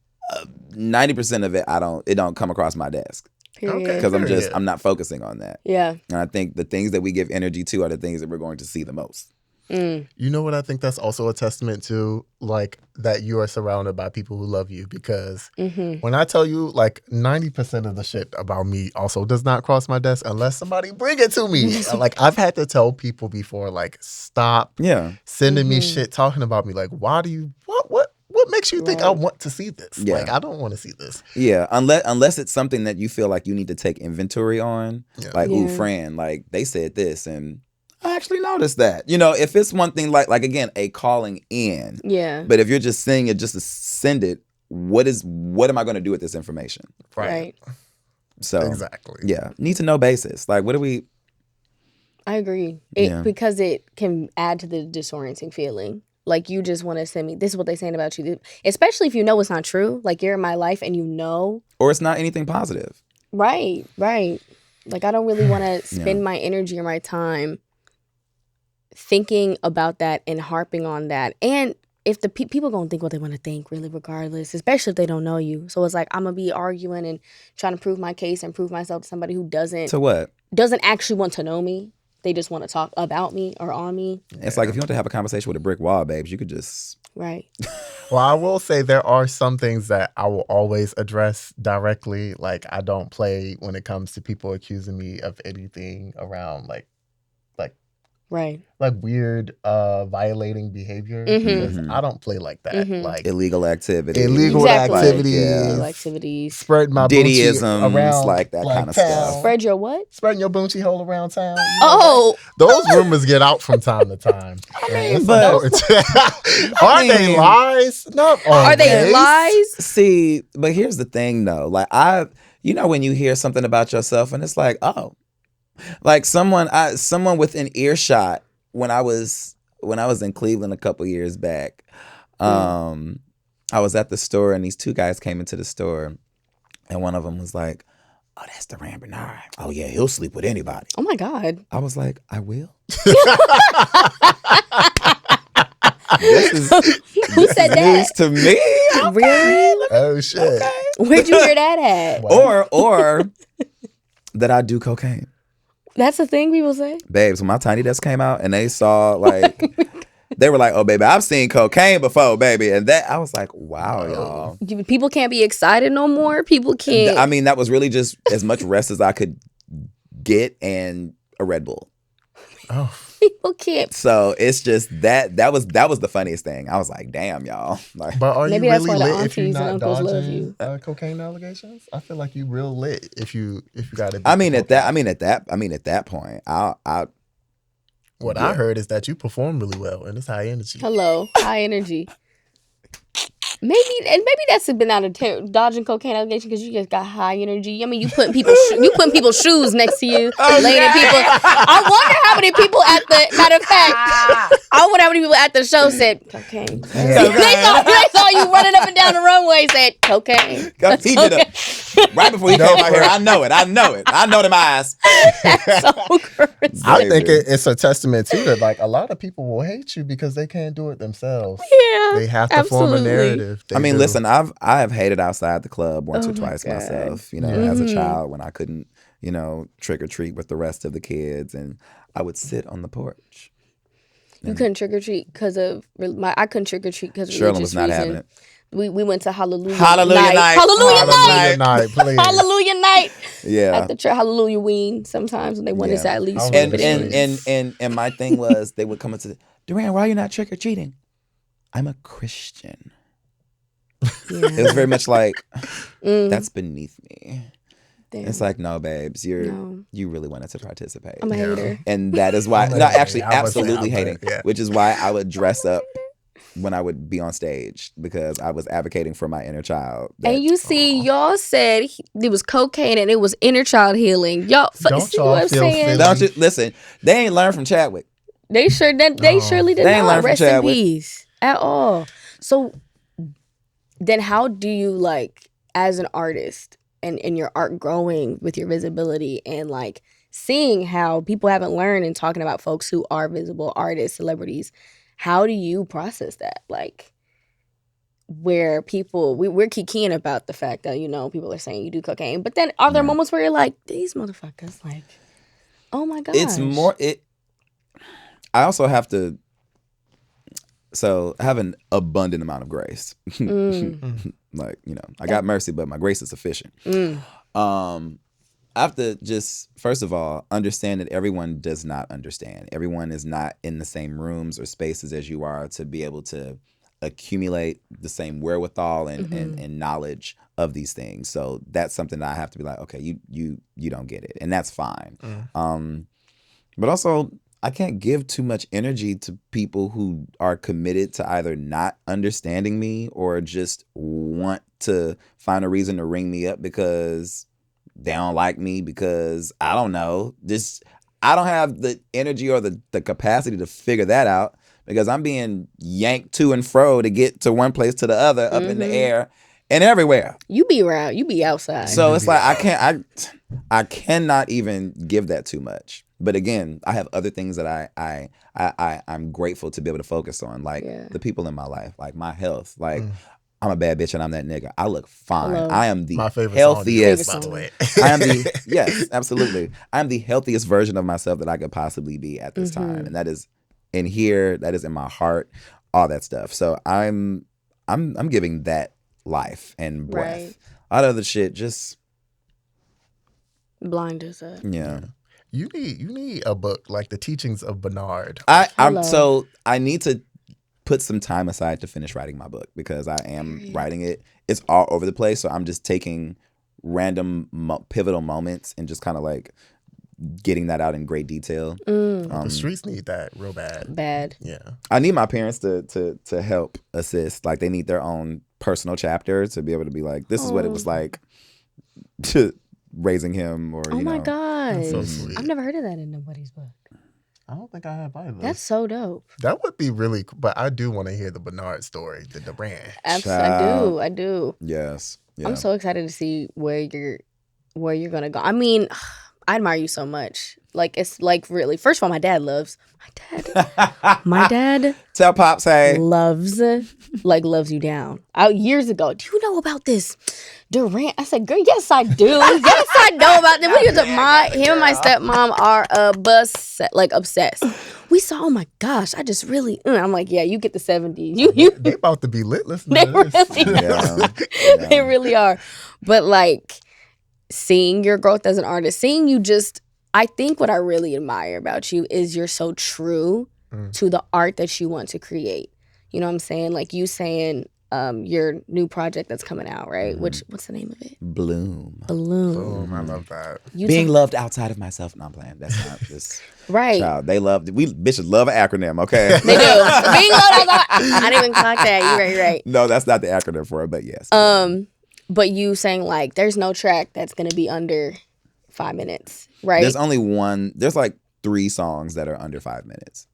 Speaker 3: 90% of it, it don't come across my desk because I'm not focusing on that.
Speaker 2: Yeah,
Speaker 3: and I think the things that we give energy to are the things that we're going to see the most.
Speaker 1: You know what I think that's also a testament to, like, that you are surrounded by people who love you, because when I tell you, like, 90% of the shit about me also does not cross my desk unless somebody bring it to me. Like, I've had to tell people before, like, stop sending me shit talking about me. Like, why do you, what makes you think I want to see this?
Speaker 3: Yeah.
Speaker 1: Like, I don't want to see this.
Speaker 3: Yeah, unless it's something that you feel like you need to take inventory on. Like, ooh, friend, like, they said this and I actually noticed that. You know, if it's one thing like again, a calling in.
Speaker 2: Yeah.
Speaker 3: But if you're just saying it just to send it, what am I going to do with this information?
Speaker 2: Right.
Speaker 3: So
Speaker 1: exactly.
Speaker 3: Yeah. Need to know basis. Like, what do we?
Speaker 2: I agree. Because it can add to the disorienting feeling. Like, you just want to send me, this is what they're saying about you. Especially if you know it's not true. Like, you're in my life and you know.
Speaker 3: Or it's not anything positive.
Speaker 2: Right. Like, I don't really want to spend my energy or my time thinking about that and harping on that. And if the people gonna think what they want to think, really, regardless, especially if they don't know you. So it's like, I'm gonna be arguing and trying to prove my case and prove myself to somebody who doesn't actually want to know me. They just want to talk about me or on me.
Speaker 3: It's like, if you want to have a conversation with a brick wall, babes, you could just
Speaker 2: right.
Speaker 1: Well, I will say there are some things that I will always address directly. Like, I don't play when it comes to people accusing me of anything around like
Speaker 2: right,
Speaker 1: like weird violating behavior. Because I don't play like that. Like
Speaker 3: illegal activities,
Speaker 1: spread my
Speaker 3: Diddyisms,
Speaker 1: around,
Speaker 3: like that kind of stuff.
Speaker 2: Spread your what?
Speaker 1: Spreading your boochie hole around town. You know,
Speaker 2: oh,
Speaker 1: those rumors get out from time to time.
Speaker 3: I mean, but
Speaker 1: are they lies? No.
Speaker 2: Are they lies?
Speaker 3: See, but here's the thing, though. Like, when you hear something about yourself and it's like, oh. Like someone within earshot when I was in Cleveland a couple years back, I was at the store and these two guys came into the store and one of them was like, oh, that's Durand Bernarr. Oh, yeah, he'll sleep with anybody.
Speaker 2: Oh, my God.
Speaker 3: I was like, I will? This is
Speaker 2: Who said that?
Speaker 3: news to me. Okay.
Speaker 2: Really?
Speaker 1: Oh shit!
Speaker 3: Okay.
Speaker 2: Where'd you hear that at?
Speaker 3: Or that I do cocaine.
Speaker 2: That's the thing people say?
Speaker 3: Babes, when my Tiny Desk came out and they saw like they were like, oh baby, I've seen cocaine before, baby. And that I was like, wow, y'all.
Speaker 2: People can't be excited no more. People can't.
Speaker 3: I mean, that was really just as much rest as I could get and a Red Bull.
Speaker 1: Oh.
Speaker 2: People can't.
Speaker 3: So it's just that was the funniest thing. I was like, damn, y'all. Like,
Speaker 1: But are
Speaker 2: Maybe
Speaker 1: you
Speaker 2: that's
Speaker 1: really
Speaker 2: why the
Speaker 1: lit if you're
Speaker 2: aunties and
Speaker 1: not
Speaker 2: uncles love
Speaker 1: dodging
Speaker 2: you.
Speaker 1: Cocaine allegations? I feel like you real lit if you got it.
Speaker 3: I mean at that point,
Speaker 1: What I heard is that you perform really well and it's high energy.
Speaker 2: Hello, high energy. Maybe that's been out of dodging cocaine allegation because you just got high energy. I mean, you putting people's shoes next to you, laying at people. I wonder how many people at the matter of fact. I wonder how many people at the show said cocaine.
Speaker 1: Yeah.
Speaker 2: They saw you running up and down the runway. Said cocaine.
Speaker 3: he did it right before he came out here. I know it. I know them eyes.
Speaker 2: That's so gross.
Speaker 1: I think it's a testament too that like a lot of people will hate you because they can't do it themselves.
Speaker 2: Yeah,
Speaker 1: They have to form a narrative. They
Speaker 3: I mean,
Speaker 1: do.
Speaker 3: listen, I have hated outside the club once or
Speaker 2: Oh my
Speaker 3: twice
Speaker 2: God.
Speaker 3: myself, as a child when I couldn't, trick or treat with the rest of the kids. And I would sit on the porch.
Speaker 2: You couldn't trick or treat because of I couldn't trick or treat because of
Speaker 3: Shirley
Speaker 2: religious
Speaker 3: was not
Speaker 2: reason.
Speaker 3: having it.
Speaker 2: We went to Hallelujah
Speaker 3: Night.
Speaker 1: Hallelujah night, please.
Speaker 2: Hallelujah night.
Speaker 3: Yeah.
Speaker 2: At the church, Hallelujah Ween. Sometimes when they want us
Speaker 3: Yeah.
Speaker 2: at least.
Speaker 3: And my thing was they would come into Durand, why are you not trick or treating? I'm a Christian. It was very much like that's beneath me.
Speaker 2: Damn.
Speaker 3: It's like, no, babes, you really wanted to participate.
Speaker 2: I'm a hater.
Speaker 3: And that is why,
Speaker 1: I'm a
Speaker 3: no,
Speaker 1: hater.
Speaker 3: actually,
Speaker 1: I wasn't
Speaker 3: absolutely
Speaker 1: out there,
Speaker 3: hating,
Speaker 1: yeah.
Speaker 3: which is why I would dress up when I would be on stage because I was advocating for my inner child.
Speaker 2: And you see, y'all said it was cocaine and it was inner child healing. Y'all,
Speaker 1: Don't
Speaker 2: see
Speaker 1: y'all
Speaker 2: what I'm
Speaker 1: feel
Speaker 2: saying?
Speaker 1: silly?
Speaker 3: Don't you listen? They ain't learned from Chadwick.
Speaker 2: They surely did
Speaker 3: They ain't
Speaker 2: not
Speaker 3: learned from
Speaker 2: rest in
Speaker 3: Chadwick.
Speaker 2: peace at all. So then how do you like as an artist and your art growing with your visibility and like seeing how people haven't learned and talking about folks who are visible artists, celebrities, how do you process that? Like where people we're kikiing about the fact that people are saying you do cocaine, but then are there moments where you're like these motherfuckers like oh my god
Speaker 3: It's more I also have to have an abundant amount of grace. Like, I got mercy, but my grace is sufficient. I have to just, first of all, understand that everyone does not understand. Everyone is not in the same rooms or spaces as you are to be able to accumulate the same wherewithal and knowledge of these things. So that's something that I have to be like, okay, you don't get it. And that's fine. But also, I can't give too much energy to people who are committed to either not understanding me or just want to find a reason to ring me up because they don't like me because I don't know. I don't have the energy or the capacity to figure that out because I'm being yanked to and fro to get to one place to the other, up in the air and everywhere.
Speaker 2: You be around, you be outside.
Speaker 3: So it's like I cannot even give that too much. But again, I have other things that I'm grateful to be able to focus on, like the people in my life, like my health. Like I'm a bad bitch and I'm that nigga. I look fine.
Speaker 2: Hello.
Speaker 3: I am the
Speaker 1: My favorite
Speaker 3: healthiest.
Speaker 1: song, by the way.
Speaker 3: I am yes, absolutely. I am the healthiest version of myself that I could possibly be at this time, and that is in here. That is in my heart. All that stuff. So I'm giving that life and breath.
Speaker 2: Right.
Speaker 3: All the other shit, just
Speaker 2: blind as a
Speaker 3: yeah.
Speaker 1: You need a book like The Teachings of Bernard.
Speaker 3: I need to put some time aside to finish writing my book because I am writing it. It's all over the place, so I'm just taking random pivotal moments and just kind of like getting that out in great detail.
Speaker 1: The streets need that real bad.
Speaker 2: Bad.
Speaker 1: Yeah.
Speaker 3: I need my parents to help assist. Like they need their own personal chapter to be able to be like, this is what it was like to raising him or
Speaker 2: Oh my gosh.
Speaker 1: so sweet.
Speaker 2: I've never heard of that in nobody's book.
Speaker 1: I don't think I have either.
Speaker 2: That's so dope.
Speaker 1: That would be really cool. But I do want to hear the Bernard story, the Durand.
Speaker 2: I do.
Speaker 3: Yes. Yeah.
Speaker 2: I'm so excited to see where you're gonna go. I mean, I admire you so much. Like, it's like, really, first of all, my dad
Speaker 3: Tell Pops, hey.
Speaker 2: loves you down. Years ago, do you know about this Durand? I said, girl, yes I do. Yes I know about them. Him and my stepmom are obsessed. We saw, oh my gosh, I just really, I'm like, yeah, you get the 70s.
Speaker 1: They about to be lit listening to this.
Speaker 2: Really are. They really are. But like, seeing your growth as an artist, seeing you just, I think what I really admire about you is you're so true to the art that you want to create. You know what I'm saying? Like you saying your new project that's coming out, right? What's the name of it?
Speaker 3: Bloom.
Speaker 1: I love that.
Speaker 3: Being loved outside of myself. No, I'm playing. That's not this.
Speaker 2: Right.
Speaker 3: Child, they love, we bitches love an acronym, okay?
Speaker 2: They do. Being loved outside. I didn't even clock that. You're right.
Speaker 3: No, that's not the acronym for it, but yes.
Speaker 2: But you saying like, there's no track that's going to be under 5 minutes, right?
Speaker 3: There's like 3 songs that are under 5 minutes.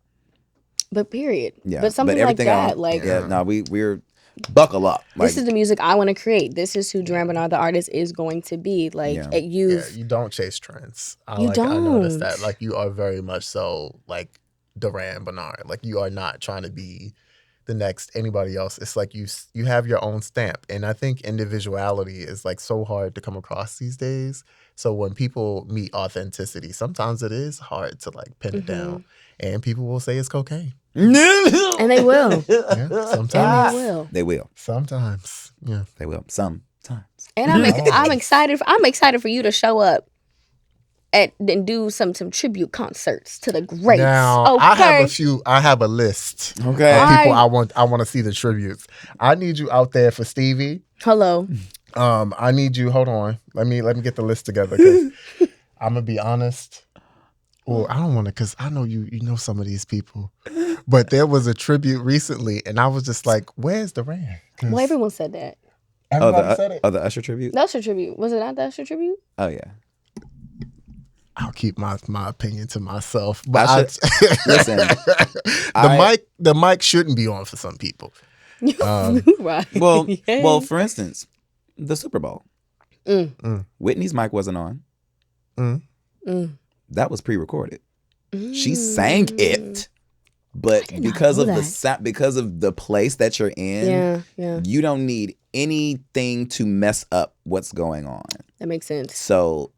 Speaker 2: But period.
Speaker 3: Yeah.
Speaker 2: But something like that.
Speaker 3: We're buckle up.
Speaker 2: This is the music I want to create. This is who Durand Bernarr, the artist, is going to be. Like, you
Speaker 1: don't chase trends. I
Speaker 2: don't.
Speaker 1: I noticed that. Like, you are very much so like Durand Bernarr. Like, you are not trying to be the next anybody else. It's like you have your own stamp. And I think individuality is like so hard to come across these days. So when people meet authenticity, sometimes it is hard to like pin it down. And people will say it's cocaine.
Speaker 2: And they will.
Speaker 1: Yeah, sometimes.
Speaker 2: And
Speaker 3: They will.
Speaker 1: Sometimes. Yeah.
Speaker 3: They will. Sometimes.
Speaker 2: And I'm excited. I'm excited for you to show up and do some tribute concerts to the greats.
Speaker 1: Now,
Speaker 2: okay.
Speaker 1: I have a list.
Speaker 3: Okay.
Speaker 1: Of people I want to see the tributes. I need you out there for Stevie.
Speaker 2: Hello.
Speaker 1: I need you. Hold on. Let me get the list together. Cause I'm gonna be honest. Well, I don't want to, because I know you know some of these people. But there was a tribute recently, and I was just like, where's Durand?
Speaker 2: Well, everyone said that.
Speaker 1: Everybody said it?
Speaker 3: Oh, the Usher tribute?
Speaker 2: The Usher tribute. Was it not the Usher tribute?
Speaker 3: Oh, yeah.
Speaker 1: I'll keep my opinion to myself. But
Speaker 3: listen.
Speaker 1: The mic shouldn't be on for some people.
Speaker 2: Right.
Speaker 3: Well, for instance, the Super Bowl. Whitney's mic wasn't on. That was pre-recorded. She sang it, but because of the place that you're in, you don't need anything to mess up what's going on.
Speaker 2: That makes sense.
Speaker 3: So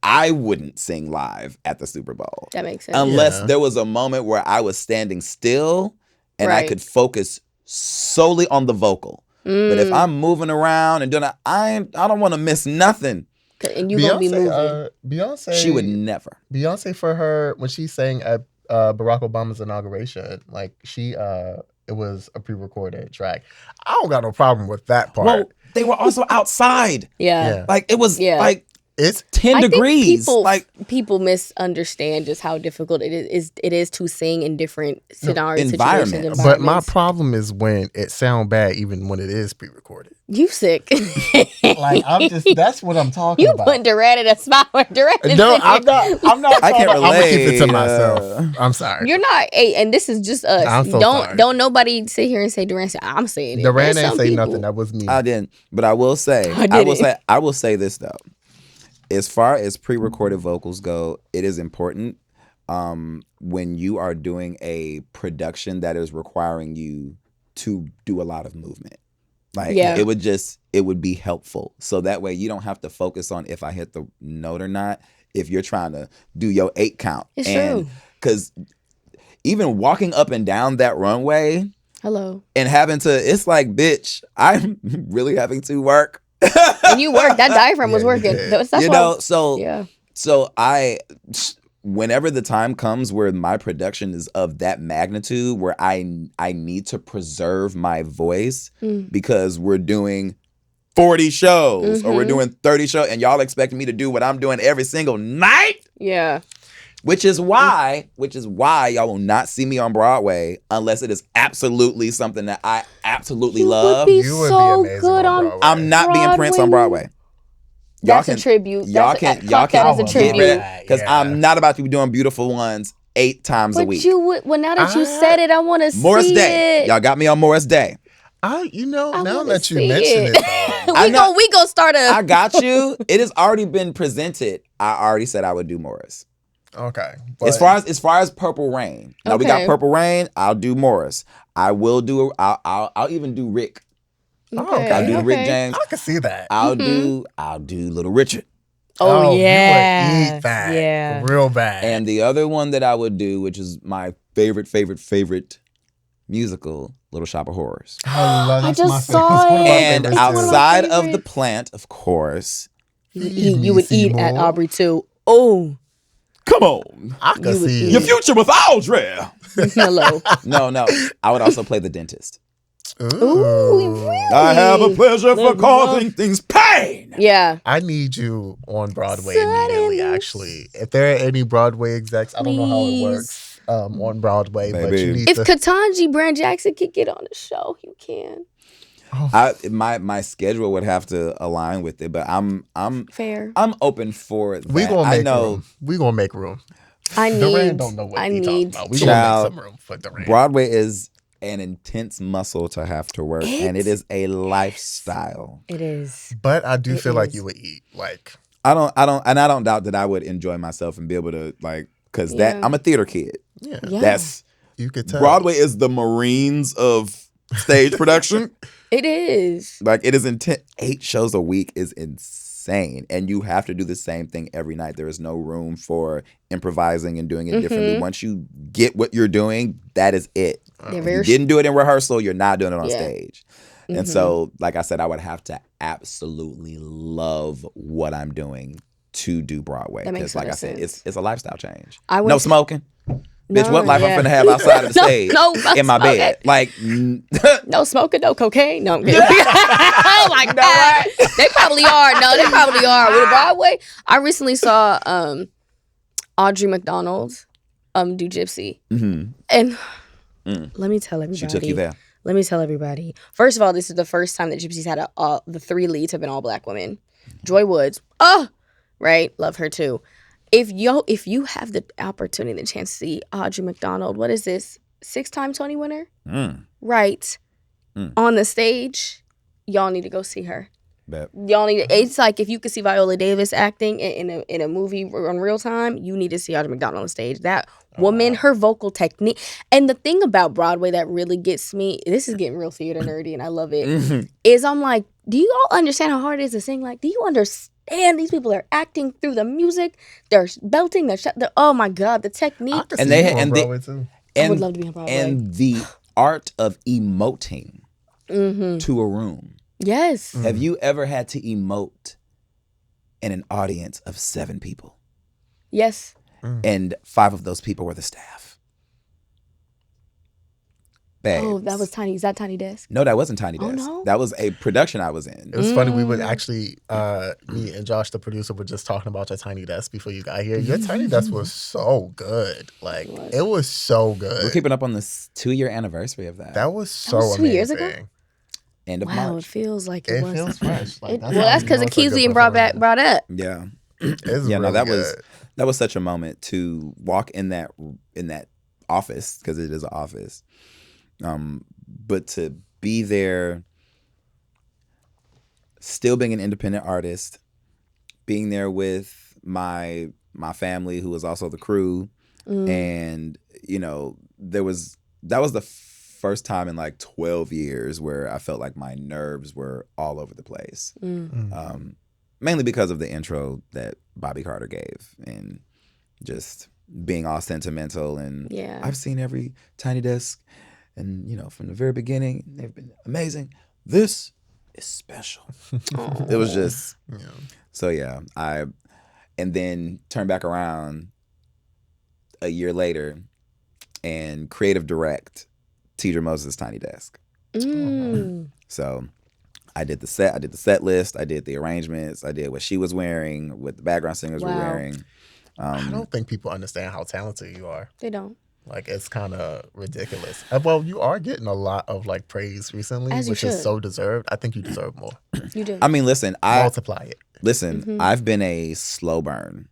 Speaker 3: I wouldn't sing live at the Super Bowl.
Speaker 2: That makes sense.
Speaker 3: Unless there was a moment where I was standing still and I could focus solely on the vocal. But if I'm moving around and doing that, I don't want to miss nothing.
Speaker 2: And you gonna be moving.
Speaker 1: Beyonce,
Speaker 3: she would never.
Speaker 1: Beyonce, for her, when she sang at Barack Obama's inauguration, like it was a pre-recorded track. I don't got no problem with that part.
Speaker 3: Well, they were also outside.
Speaker 2: Yeah.
Speaker 3: Like it was like
Speaker 1: it's
Speaker 3: 10 degrees.
Speaker 2: People misunderstand just how difficult it is to sing in different scenarios,
Speaker 3: environments.
Speaker 1: But my problem is when it sound bad, even when it is pre-recorded.
Speaker 2: You sick.
Speaker 1: Like that's what I'm talking about.
Speaker 2: You put Durand in a spot where Durand is
Speaker 1: No, I'm not.
Speaker 3: I can't relate.
Speaker 1: I'm gonna keep it to myself. I'm sorry.
Speaker 2: You're not. And this is just us.
Speaker 1: I'm so sorry.
Speaker 2: Don't nobody sit here and say Durand. I'm saying it.
Speaker 1: Durand ain't say nothing. That was me.
Speaker 3: I didn't. But I will say. I will say this though. As far as pre-recorded vocals go, it is important when you are doing a production that is requiring you to do a lot of movement. Like it would be helpful. So that way you don't have to focus on if I hit the note or not, if you're trying to do your 8 count.
Speaker 2: It's true.
Speaker 3: Because even walking up and down that runway.
Speaker 2: Hello.
Speaker 3: And having to, it's like, bitch, I'm really having to work.
Speaker 2: And you worked. That diaphragm was working.
Speaker 3: So whenever the time comes where my production is of that magnitude, where I need to preserve my voice because we're doing 40 shows or we're doing 30 shows and y'all expect me to do what I'm doing every single night.
Speaker 2: Yeah.
Speaker 3: Which is why y'all will not see me on Broadway unless it is absolutely something that I absolutely love.
Speaker 2: You would be amazing good on Broadway.
Speaker 3: I'm not being Prince on Broadway.
Speaker 2: That's a tribute.
Speaker 3: Y'all can
Speaker 2: that as a tribute.
Speaker 3: Because I'm not about to be doing beautiful ones 8 times a
Speaker 2: But
Speaker 3: week.
Speaker 2: you would. Well, now that you said it, I want to see
Speaker 3: Morris Day.
Speaker 2: it.
Speaker 3: Y'all got me on Morris Day.
Speaker 1: I now
Speaker 2: wanna
Speaker 1: that you
Speaker 2: see
Speaker 1: mention
Speaker 2: it.
Speaker 1: it, though,
Speaker 2: we gonna start a.
Speaker 3: I got you. It has already been presented. I already said I would do Morris.
Speaker 1: okay.
Speaker 3: As far as Purple Rain. Now we got
Speaker 2: Okay.
Speaker 3: Purple Rain. I'll do Morris. I will do. I'll even do Rick.
Speaker 1: Okay.
Speaker 3: I'll do the Rick James.
Speaker 1: I can see that.
Speaker 3: I'll do Little Richard.
Speaker 2: Oh, yeah.
Speaker 1: You would eat that.
Speaker 2: Yeah.
Speaker 1: Real bad.
Speaker 3: And the other one that I would do, which is my favorite musical, Little Shop of Horrors.
Speaker 1: I love
Speaker 2: I
Speaker 1: that's
Speaker 2: just
Speaker 1: my
Speaker 2: saw
Speaker 1: favorite.
Speaker 3: And
Speaker 2: It's one of my
Speaker 3: outside of the
Speaker 2: favorites.
Speaker 3: plant, of course.
Speaker 2: You would eat at
Speaker 1: Seymour.
Speaker 2: Aubrey too. Oh,
Speaker 3: Come on.
Speaker 1: I can
Speaker 2: You would
Speaker 1: see
Speaker 2: eat.
Speaker 3: Your
Speaker 1: it.
Speaker 3: future with Audrey.
Speaker 2: hello.
Speaker 3: No. I would also play the dentist.
Speaker 2: Ooh, really?
Speaker 3: I have a pleasure for
Speaker 2: Love
Speaker 3: causing things pain.
Speaker 2: Yeah.
Speaker 1: I need you on Broadway
Speaker 2: Suddenly.
Speaker 1: immediately, actually. If there are any Broadway execs, I don't know how it
Speaker 2: Please.
Speaker 1: works on Broadway, but
Speaker 3: Baby.
Speaker 1: you need
Speaker 2: If
Speaker 1: to.
Speaker 2: Ketanji Brand Jackson could get on the show, you can.
Speaker 3: My schedule would have to align with it, but I'm
Speaker 2: Fair.
Speaker 3: open for that.
Speaker 1: We gonna
Speaker 3: I
Speaker 1: make
Speaker 3: know
Speaker 1: room. We gonna make room.
Speaker 2: I need.
Speaker 1: Durand don't know what
Speaker 2: I
Speaker 1: he talking
Speaker 2: need.
Speaker 1: about. We
Speaker 2: to-
Speaker 1: gonna
Speaker 3: Child,
Speaker 1: make some room for Durand.
Speaker 3: Broadway is an intense muscle to have to work, and it
Speaker 2: It's-
Speaker 3: is a lifestyle.
Speaker 2: It is.
Speaker 1: But I do
Speaker 2: It
Speaker 1: feel like
Speaker 2: is.
Speaker 1: you would eat. Like,
Speaker 3: I don't doubt that I would enjoy myself and be able to because
Speaker 2: Yeah.
Speaker 3: I'm a theater kid.
Speaker 1: yeah,
Speaker 2: Yeah.
Speaker 3: That's
Speaker 1: you could tell.
Speaker 3: Broadway is the Marines of stage production.
Speaker 2: It is.
Speaker 3: Like it is intense. 8 shows a week is insane, and you have to do the same thing every night. There is no room for improvising and doing it differently. Once you get what you're doing, that is it.
Speaker 2: They're
Speaker 3: If
Speaker 2: very.
Speaker 3: you didn't do it in rehearsal, you're not doing it on
Speaker 2: Yeah.
Speaker 3: stage. And so, like I said, I would have to absolutely love what I'm doing to do Broadway.
Speaker 2: That makes
Speaker 3: Because, like I
Speaker 2: total
Speaker 3: said,
Speaker 2: sense.
Speaker 3: it's a lifestyle change.
Speaker 2: I went
Speaker 3: No
Speaker 2: to-
Speaker 3: smoking. Bitch,
Speaker 2: No,
Speaker 3: what life
Speaker 2: yeah.
Speaker 3: I'm finna have outside of the
Speaker 2: No,
Speaker 3: stage
Speaker 2: no
Speaker 3: in my
Speaker 2: smoking.
Speaker 3: bed? Like,
Speaker 2: No smoking, no cocaine. No, I'm kidding. Oh my God. They probably are. No, they probably are. With Broadway, I recently saw Audrey McDonald do Gypsy. And let me tell everybody.
Speaker 3: she took you there.
Speaker 2: Let me tell everybody. First of all, this is the first time that Gypsy's had the 3 leads have been all black women. Joy Woods. Oh, right. Love her too. If you have the opportunity, the chance to see Audrey McDonald, what is this? 6-time Tony winner? Right. On the stage, y'all need to go see her.
Speaker 3: Bet.
Speaker 2: Y'all need. It's like if you could see Viola Davis acting in a movie on real time, you need to see Audrey McDonald on stage. That woman, her vocal technique, and the thing about Broadway that really gets me. This is getting real theater nerdy, and I love it. Is I'm like, do you all understand how hard it is to sing? Like, do you understand these people are acting through the music? They're belting. They're oh my God, the technique.
Speaker 1: I could
Speaker 3: And
Speaker 1: see
Speaker 3: they-
Speaker 1: you on
Speaker 3: and they-
Speaker 1: Broadway too.
Speaker 2: I would love to be on Broadway.
Speaker 3: And the art of emoting to a room.
Speaker 2: Yes.
Speaker 3: Have you ever had to emote in an audience of 7 people?
Speaker 2: Yes.
Speaker 3: And 5 of those people were the staff. Babes.
Speaker 2: Oh, that was Tiny. Is that Tiny Desk?
Speaker 3: No, that wasn't Tiny
Speaker 2: Oh,
Speaker 3: Desk.
Speaker 2: no?
Speaker 3: That was a production I was in.
Speaker 1: It was funny. We would actually, me and Josh, the producer, were just talking about your Tiny Desk before you got here. Your Tiny Desk was so good. Like, it was so
Speaker 3: We're
Speaker 1: good.
Speaker 3: keeping up on this 2-year anniversary of that.
Speaker 1: That was so
Speaker 2: was 2
Speaker 1: amazing.
Speaker 2: years ago?
Speaker 3: End of
Speaker 2: Wow, it
Speaker 3: March.
Speaker 2: feels like
Speaker 1: It
Speaker 2: was.
Speaker 1: feels fresh. Like,
Speaker 2: Well,
Speaker 1: how
Speaker 2: that's
Speaker 1: you
Speaker 2: because
Speaker 1: know
Speaker 2: of
Speaker 1: it's a good
Speaker 2: Keezy and brought
Speaker 1: performance.
Speaker 2: up.
Speaker 3: Yeah.
Speaker 1: It's
Speaker 3: Yeah, no,
Speaker 1: really
Speaker 3: that was such a moment to walk in that office, because it is an office. But to be there, still being an independent artist, being there with my family, who was also the crew, and that was the first time in like 12 years where I felt like my nerves were all over the place. Mainly because of the intro that Bobby Carter gave, and just being all sentimental. And
Speaker 2: Yeah.
Speaker 3: I've seen every Tiny Desk, and from the very beginning, they've been amazing. This is special. It was just so and then turn back around a year later and creative direct Teedra Moses' Tiny Desk. So I did the set list, I did the arrangements, I did what she was wearing, what the background singers were
Speaker 2: Wow.
Speaker 3: wearing.
Speaker 1: I don't think people understand how talented you are.
Speaker 2: They don't.
Speaker 1: Like, it's kind of ridiculous. Well, you are getting a lot of like praise recently,
Speaker 2: As you
Speaker 1: which is
Speaker 2: should.
Speaker 1: so deserved. I think you deserve more.
Speaker 2: You do.
Speaker 3: I mean, listen,
Speaker 1: Multiply it.
Speaker 3: I've been a slow burn.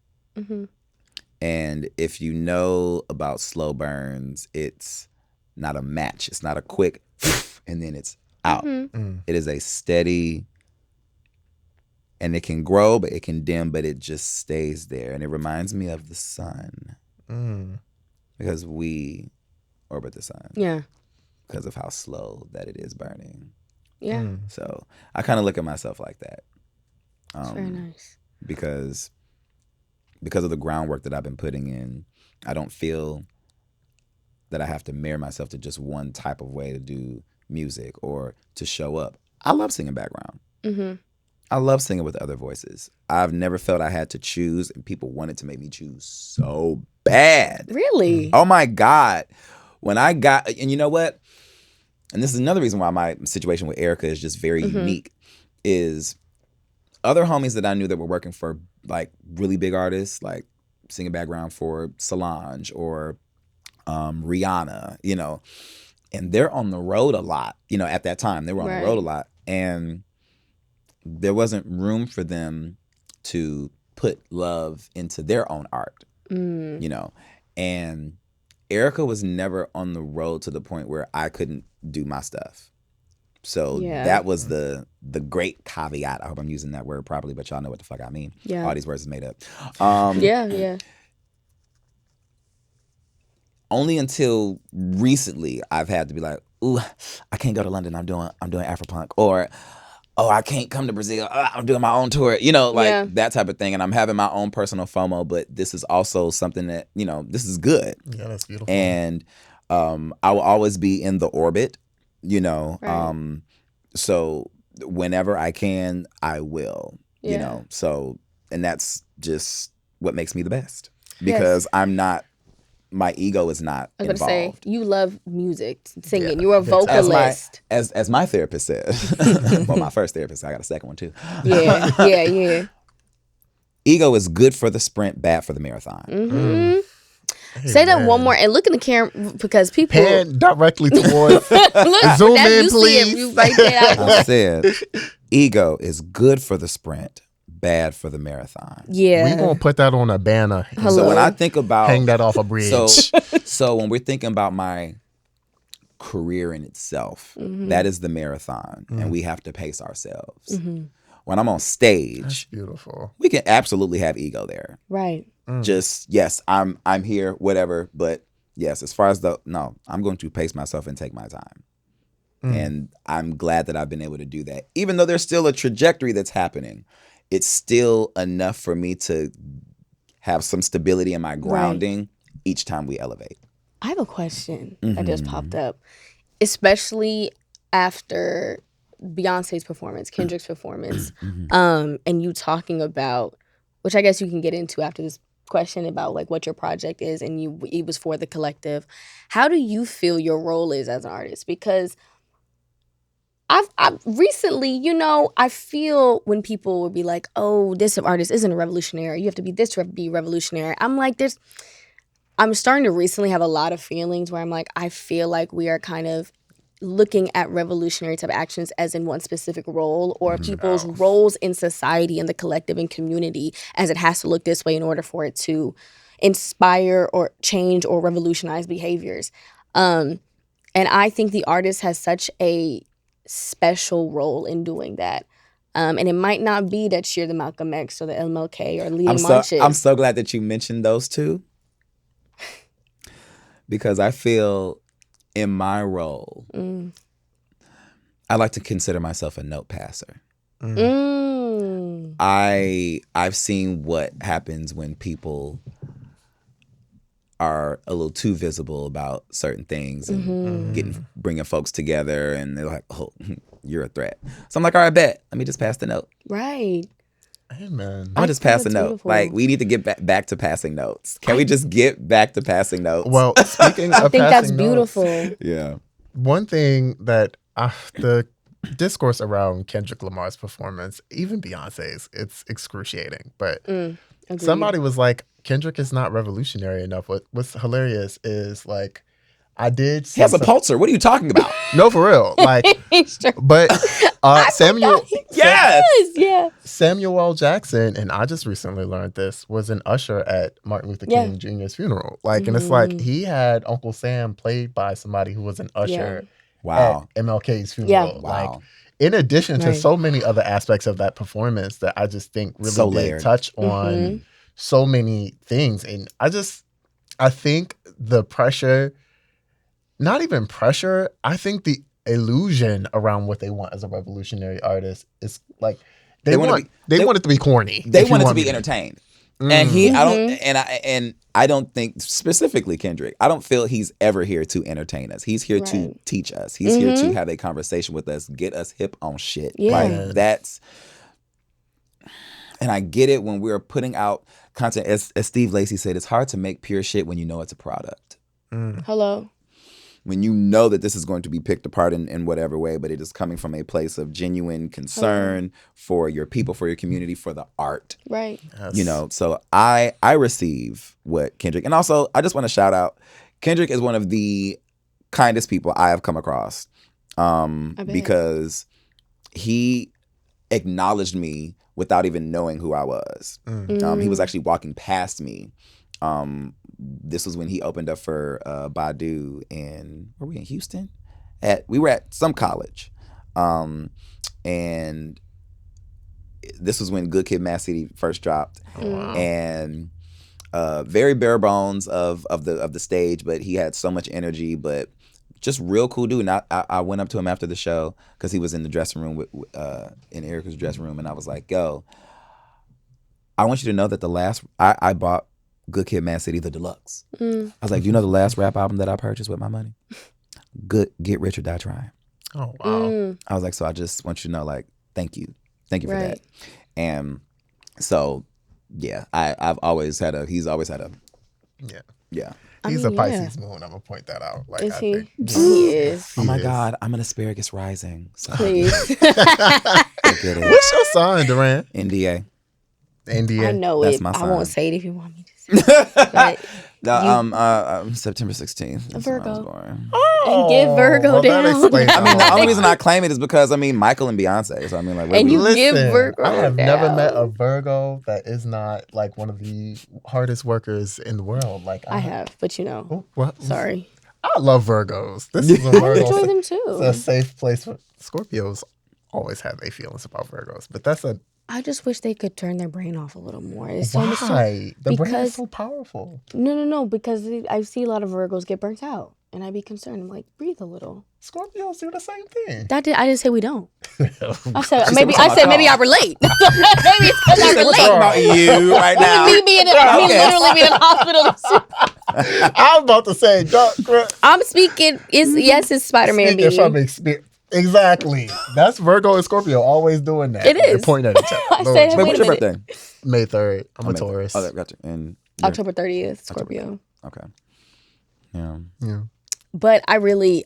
Speaker 3: And if you know about slow burns, it's not a match. It's not a quick and then it's out. It is a steady, and it can grow, but it can dim, but it just stays there. And it reminds me of the sun because we orbit the sun.
Speaker 2: Yeah.
Speaker 3: Because of how slow that it is burning.
Speaker 2: Yeah.
Speaker 3: So I kind of look at myself like that.
Speaker 2: It's very nice.
Speaker 3: Because of the groundwork that I've been putting in, I don't feel that I have to mirror myself to just one type of way to do music or to show up. I love singing background. I love singing with other voices. I've never felt I had to choose, and people wanted to make me choose so bad.
Speaker 2: Really?
Speaker 3: Oh my God. When I got, and you know what? And this is another reason why my situation with Erica is just very unique, is other homies that I knew that were working for like really big artists, like singing background for Solange or Rihanna, you know, and they're on the road a lot, you know, at that time they were on the road a lot, and there wasn't room for them to put love into their own art, you know, and Erica was never on the road to the point where I couldn't do my stuff. So that was the great caveat. I hope I'm using that word properly, but y'all know what the fuck I mean. Yeah. All these words is made up.
Speaker 2: Yeah.
Speaker 3: Only until recently I've had to be like, ooh, I can't go to London. I'm doing Afropunk, or oh, I can't come to Brazil. I'm doing my own tour. You know, like that type of thing. And I'm having my own personal FOMO, but this is also something that, you know, this is good.
Speaker 1: Yeah, that's beautiful.
Speaker 3: And I will always be in the orbit, you know. Right. So whenever I can, I will, you know. So, and that's just what makes me the best, because I'm not, my ego is not involved. I was going to say,
Speaker 2: you love music, singing. You're a vocalist.
Speaker 3: As my therapist said. Well, my first therapist, I got a second one too.
Speaker 2: Yeah.
Speaker 3: Ego is good for the sprint, bad for the marathon.
Speaker 2: Say that one more and look in the camera, because people
Speaker 1: pan directly towards.
Speaker 2: Look,
Speaker 1: zoom in, please.
Speaker 2: You right there.
Speaker 3: I said, ego is good for the sprint, bad for the marathon.
Speaker 2: Yeah,
Speaker 1: we're gonna put that on a banner.
Speaker 3: So when I think about,
Speaker 1: hang that off a bridge.
Speaker 3: So when we're thinking about my career in itself, that is the marathon, and we have to pace ourselves. When I'm on stage,
Speaker 1: that's beautiful.
Speaker 3: We can absolutely have ego there.
Speaker 2: Right.
Speaker 3: Just, yes, I'm here, whatever. But yes, as far as I'm going to pace myself and take my time. And I'm glad that I've been able to do that. Even though there's still a trajectory that's happening, it's still enough for me to have some stability in my grounding each time we elevate.
Speaker 2: I have a question that just popped up, especially after Beyonce's performance, Kendrick's performance, and you talking about, which I guess you can get into after this question about like what your project is, and it was for the collective. How do you feel your role is as an artist? Because I've recently, you know, I feel when people would be like, oh, this artist isn't a revolutionary, you have to be this to be revolutionary. I'm like, I'm starting to recently have a lot of feelings where I'm like, I feel like we are kind of looking at revolutionary type actions as in one specific role, or people's roles in society and the collective and community, as it has to look this way in order for it to inspire or change or revolutionize behaviors. And I think the artist has such a special role in doing that. And it might not be that you're the Malcolm X or the MLK or leading marches.
Speaker 3: I'm so glad that you mentioned those two, because I feel in my role, I like to consider myself a note passer. I've seen what happens when people are a little too visible about certain things and bringing folks together, and they're like, oh, you're a threat. So I'm like, all right, bet. Let me just pass the note.
Speaker 2: Right.
Speaker 1: Amen.
Speaker 3: I'll just pass a note. Beautiful. Like, we need to get back to passing notes. Can we just get back to passing notes?
Speaker 1: Well, speaking of
Speaker 2: I think that's
Speaker 1: passing
Speaker 2: beautiful.
Speaker 1: Notes,
Speaker 3: yeah.
Speaker 1: One thing that the discourse around Kendrick Lamar's performance, even Beyonce's, it's excruciating. But somebody was like, Kendrick is not revolutionary enough. What's hilarious is like, I did.
Speaker 3: He has a Pulitzer. What are you talking about?
Speaker 1: No, for real. Like, but Samuel.
Speaker 3: Yes.
Speaker 2: Yeah.
Speaker 1: Samuel L. Jackson, and I just recently learned this, was an usher at Martin Luther King Jr.'s funeral. Like, and it's like he had Uncle Sam played by somebody who was an usher at MLK's funeral.
Speaker 2: Yeah.
Speaker 1: Like, in addition to so many other aspects of that performance that I just think really did touch on so many things. And I think the pressure, not even pressure, I think the illusion around what they want as a revolutionary artist is like they want it to be corny.
Speaker 3: They want it to be entertained. And I don't think specifically Kendrick. I don't feel he's ever here to entertain us. He's here to teach us. He's here to have a conversation with us, get us hip on shit.
Speaker 2: Yeah.
Speaker 3: Like that's, and I get it when we're putting out content. As Steve Lacy said, it's hard to make pure shit when you know it's a product.
Speaker 2: Hello.
Speaker 3: When you know that this is going to be picked apart in whatever way, but it is coming from a place of genuine concern for your people, for your community, for the art.
Speaker 2: Right.
Speaker 1: Yes.
Speaker 3: You know, so I receive what Kendrick, and also I just want to shout out, Kendrick is one of the kindest people I have come across, because he acknowledged me without even knowing who I was. He was actually walking past me. This was when he opened up for Badu were we in Houston? We were at some college. And this was when Good Kid, Mad City first dropped. Wow. And very bare bones of the stage, but he had so much energy, but just real cool dude. And I went up to him after the show because he was in the dressing room in Erica's dressing room, and I was like, yo, I want you to know that I bought Good Kid, Mad City, the deluxe. I was like, do you know the last rap album that I purchased with my money? Get Rich or Die Trying.
Speaker 1: Oh, wow.
Speaker 3: I was like, so I just want you to know, like, thank you for that. And so, yeah, he's always had a. Yeah.
Speaker 1: He's a Pisces moon. I'm gonna point that out. Like,
Speaker 2: is he?
Speaker 1: I think
Speaker 2: He is.
Speaker 3: Oh my God, I'm an asparagus rising. So
Speaker 2: Please.
Speaker 3: I get it.
Speaker 1: What's your sign, Durand?
Speaker 3: NDA.
Speaker 1: NDA.
Speaker 2: I know
Speaker 3: That's
Speaker 2: it.
Speaker 3: my
Speaker 2: I
Speaker 3: sign.
Speaker 2: won't say it if you want me to say it. But
Speaker 3: September 16th. That's
Speaker 2: Virgo.
Speaker 3: when I was born.
Speaker 2: and get Virgo
Speaker 1: that
Speaker 2: down.
Speaker 1: explains
Speaker 3: I mean, the
Speaker 1: all.
Speaker 3: only reason I claim it is because Michael and Beyonce. So I mean, like,
Speaker 2: And you
Speaker 1: Listen,
Speaker 2: give Virgo
Speaker 1: I have
Speaker 2: down.
Speaker 1: never met a Virgo that is not like one of the hardest workers in the world. Like
Speaker 2: I have, but you know.
Speaker 1: Oh, what?
Speaker 2: Sorry.
Speaker 1: I love Virgos. This is a
Speaker 2: I
Speaker 1: Virgo.
Speaker 2: enjoy them
Speaker 1: It's
Speaker 2: too.
Speaker 1: a safe place for Scorpios. Always have their feelings about Virgos, but that's a
Speaker 2: I just wish they could turn their brain off a little more. It's so
Speaker 1: why
Speaker 2: much
Speaker 1: the brain
Speaker 2: because-
Speaker 1: is so powerful.
Speaker 2: No, because I see a lot of Virgos get burnt out, and I'd be concerned. I'm like, breathe a little.
Speaker 1: Scorpios do the same thing.
Speaker 2: I didn't say we don't. I said
Speaker 3: She
Speaker 2: maybe.
Speaker 3: said,
Speaker 2: I said maybe I relate. Maybe it's because I
Speaker 3: We're talking about
Speaker 2: relate.
Speaker 3: you right now.
Speaker 2: Me being me literally being in the hospital.
Speaker 1: I was about to say,
Speaker 2: I'm speaking. Yes, it's Spider-Man.
Speaker 1: speaking
Speaker 2: Me.
Speaker 1: from experience. Exactly. That's Virgo and Scorpio always doing that.
Speaker 2: It
Speaker 1: They're
Speaker 2: is.
Speaker 1: pointing at each other.
Speaker 2: I said,
Speaker 3: Wait,
Speaker 2: wait
Speaker 3: what's
Speaker 2: a
Speaker 3: your
Speaker 2: minute.
Speaker 3: birthday?
Speaker 1: May 3rd. I'm a Taurus.
Speaker 3: Oh, gotcha. And you're-
Speaker 2: October 30th, Scorpio.
Speaker 3: Okay. Yeah.
Speaker 1: Yeah.
Speaker 2: But I really,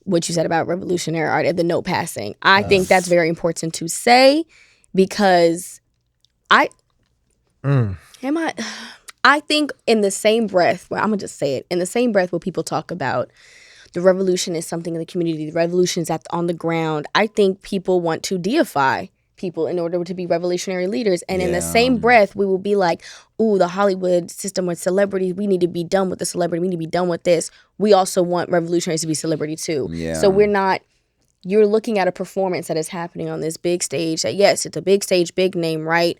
Speaker 2: what you said about revolutionary art and the note passing, I think that's very important to say because I think in the same breath, well, I'm going to just say it, in the same breath where people talk about the revolution is something in the community, the revolution is on the ground, I think people want to deify people in order to be revolutionary leaders. And in the same breath, we will be like, ooh, the Hollywood system with celebrities, we need to be done with the celebrity. We need to be done with this. We also want revolutionaries to be celebrity too.
Speaker 3: Yeah.
Speaker 2: So you're looking at a performance that is happening on this big stage that, yes, it's a big stage, big name, right?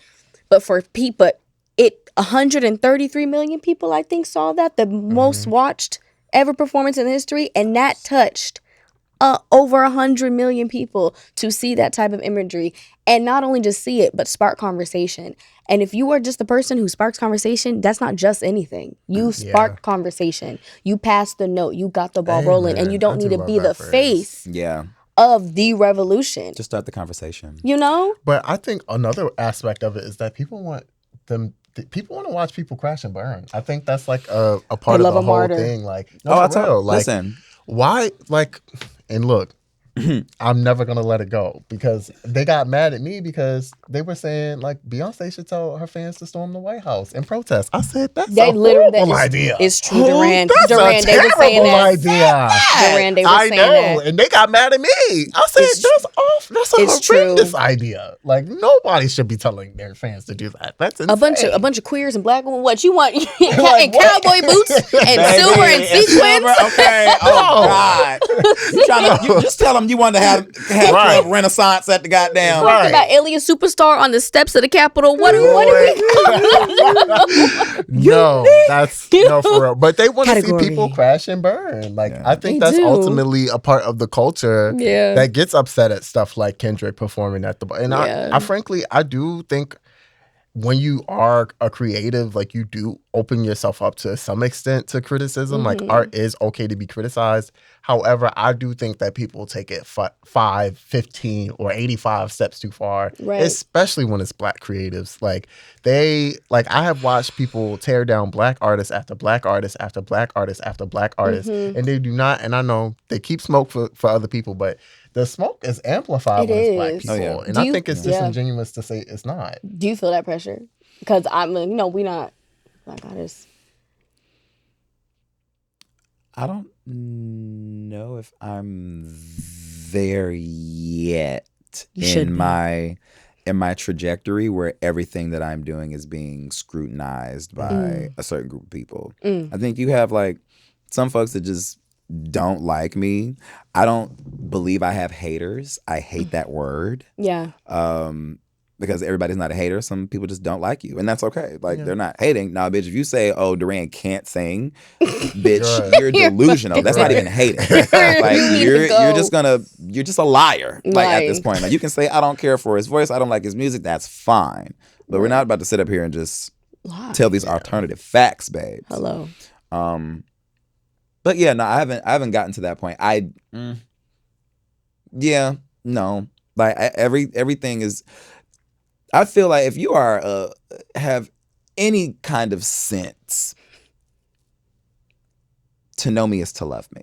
Speaker 2: But for people, 133 million people, I think, saw that, the most watched ever performance in history. And that touched over 100 million people to see that type of imagery, and not only just see it, but spark conversation. And if you are just the person who sparks conversation, that's not just anything. You spark conversation. You pass the note. You got the ball rolling, and you don't need to be the face of the revolution.
Speaker 3: Just start the conversation.
Speaker 2: You know?
Speaker 1: But I think another aspect of it is that people want to watch people crash and burn. I think that's like a part of the whole thing. Like,
Speaker 3: Listen.
Speaker 1: why? Like, and look, I'm never gonna let it go because they got mad at me because they were saying like Beyonce should tell her fans to storm the White House and protest. I said that's a horrible idea.
Speaker 2: It's true, Durand.
Speaker 1: That's
Speaker 2: Durand,
Speaker 1: a
Speaker 2: they were saying
Speaker 1: terrible
Speaker 2: that.
Speaker 1: idea.
Speaker 2: Durand, they were
Speaker 1: I
Speaker 2: saying
Speaker 1: know,
Speaker 2: that.
Speaker 1: and they got mad at me. I said that's a
Speaker 2: it's
Speaker 1: horrendous
Speaker 2: true.
Speaker 1: idea. Like nobody should be telling their fans to do that. That's insane.
Speaker 2: A bunch of queers and black women. What you want? In
Speaker 1: Like, what?
Speaker 2: cowboy boots and silver and sequins.
Speaker 3: Okay. Oh God. You just tell them you want to have
Speaker 1: Right.
Speaker 3: Club Renaissance at the goddamn.
Speaker 1: Right.
Speaker 2: Talking about Alien Superstar on the steps of the Capitol. What are we?
Speaker 1: No, that's no for real. But they want to see
Speaker 2: Category.
Speaker 1: people crash and burn. Like
Speaker 3: Yeah.
Speaker 1: I think
Speaker 2: They
Speaker 1: that's
Speaker 2: do.
Speaker 1: ultimately a part of the culture
Speaker 2: Yeah.
Speaker 1: that gets upset at stuff like Kendrick performing at the bar. And
Speaker 2: Yeah.
Speaker 1: I frankly I do think when you are a creative, like you do open yourself up to some extent to criticism. Like art is okay to be criticized. However, I do think that people take it 5, 15, or 85 steps too far,
Speaker 2: Right.
Speaker 1: especially when it's black creatives. Like I have watched people tear down black artists after black artists after black artists after black artists, and they do not. And I know they keep smoke for other people, but the smoke is amplified
Speaker 2: It
Speaker 1: when it's black
Speaker 2: is.
Speaker 1: people,
Speaker 3: Oh, yeah.
Speaker 1: and I think it's
Speaker 2: Yeah.
Speaker 1: disingenuous to say it's not.
Speaker 2: Do you feel that pressure? Because we not black artists.
Speaker 3: I don't know if I'm there yet
Speaker 2: should be.
Speaker 3: in my trajectory where everything that I'm doing is being scrutinized by a certain group of people. I think you have like some folks that just don't like me. I don't believe I have haters. I hate that word.
Speaker 2: Yeah.
Speaker 3: Because everybody's not a hater. Some people just don't like you, and that's okay. Like they're not hating. Now, bitch, if you say, "Oh, Durand can't sing," bitch, you're delusional. That's not even hating. Like you're just a liar. Like at this point, like you can say, "I don't care for his voice. I don't like his music." That's fine. But we're not about to sit up here and just tell these alternative facts, babes.
Speaker 2: Hello.
Speaker 3: But yeah, no, I haven't gotten to that point. No. Like everything is. I feel like if you are have any kind of sense, to know me is to love me.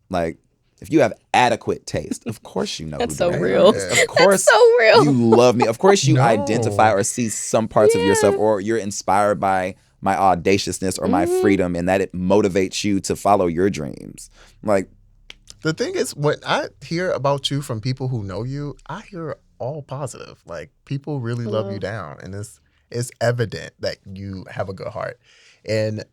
Speaker 3: Like if you have adequate taste, of course you know.
Speaker 2: That's
Speaker 3: who
Speaker 2: so
Speaker 3: Durand
Speaker 2: real.
Speaker 3: is. Of course,
Speaker 2: That's so real.
Speaker 3: you love me. Of course, you
Speaker 1: No.
Speaker 3: identify or see some parts of yourself, or you're inspired by my audaciousness or my freedom, and that it motivates you to follow your dreams. Like
Speaker 1: The thing is, when I hear about you from people who know you, I hear all positive. Like people really love you down, and it's evident that you have a good heart. And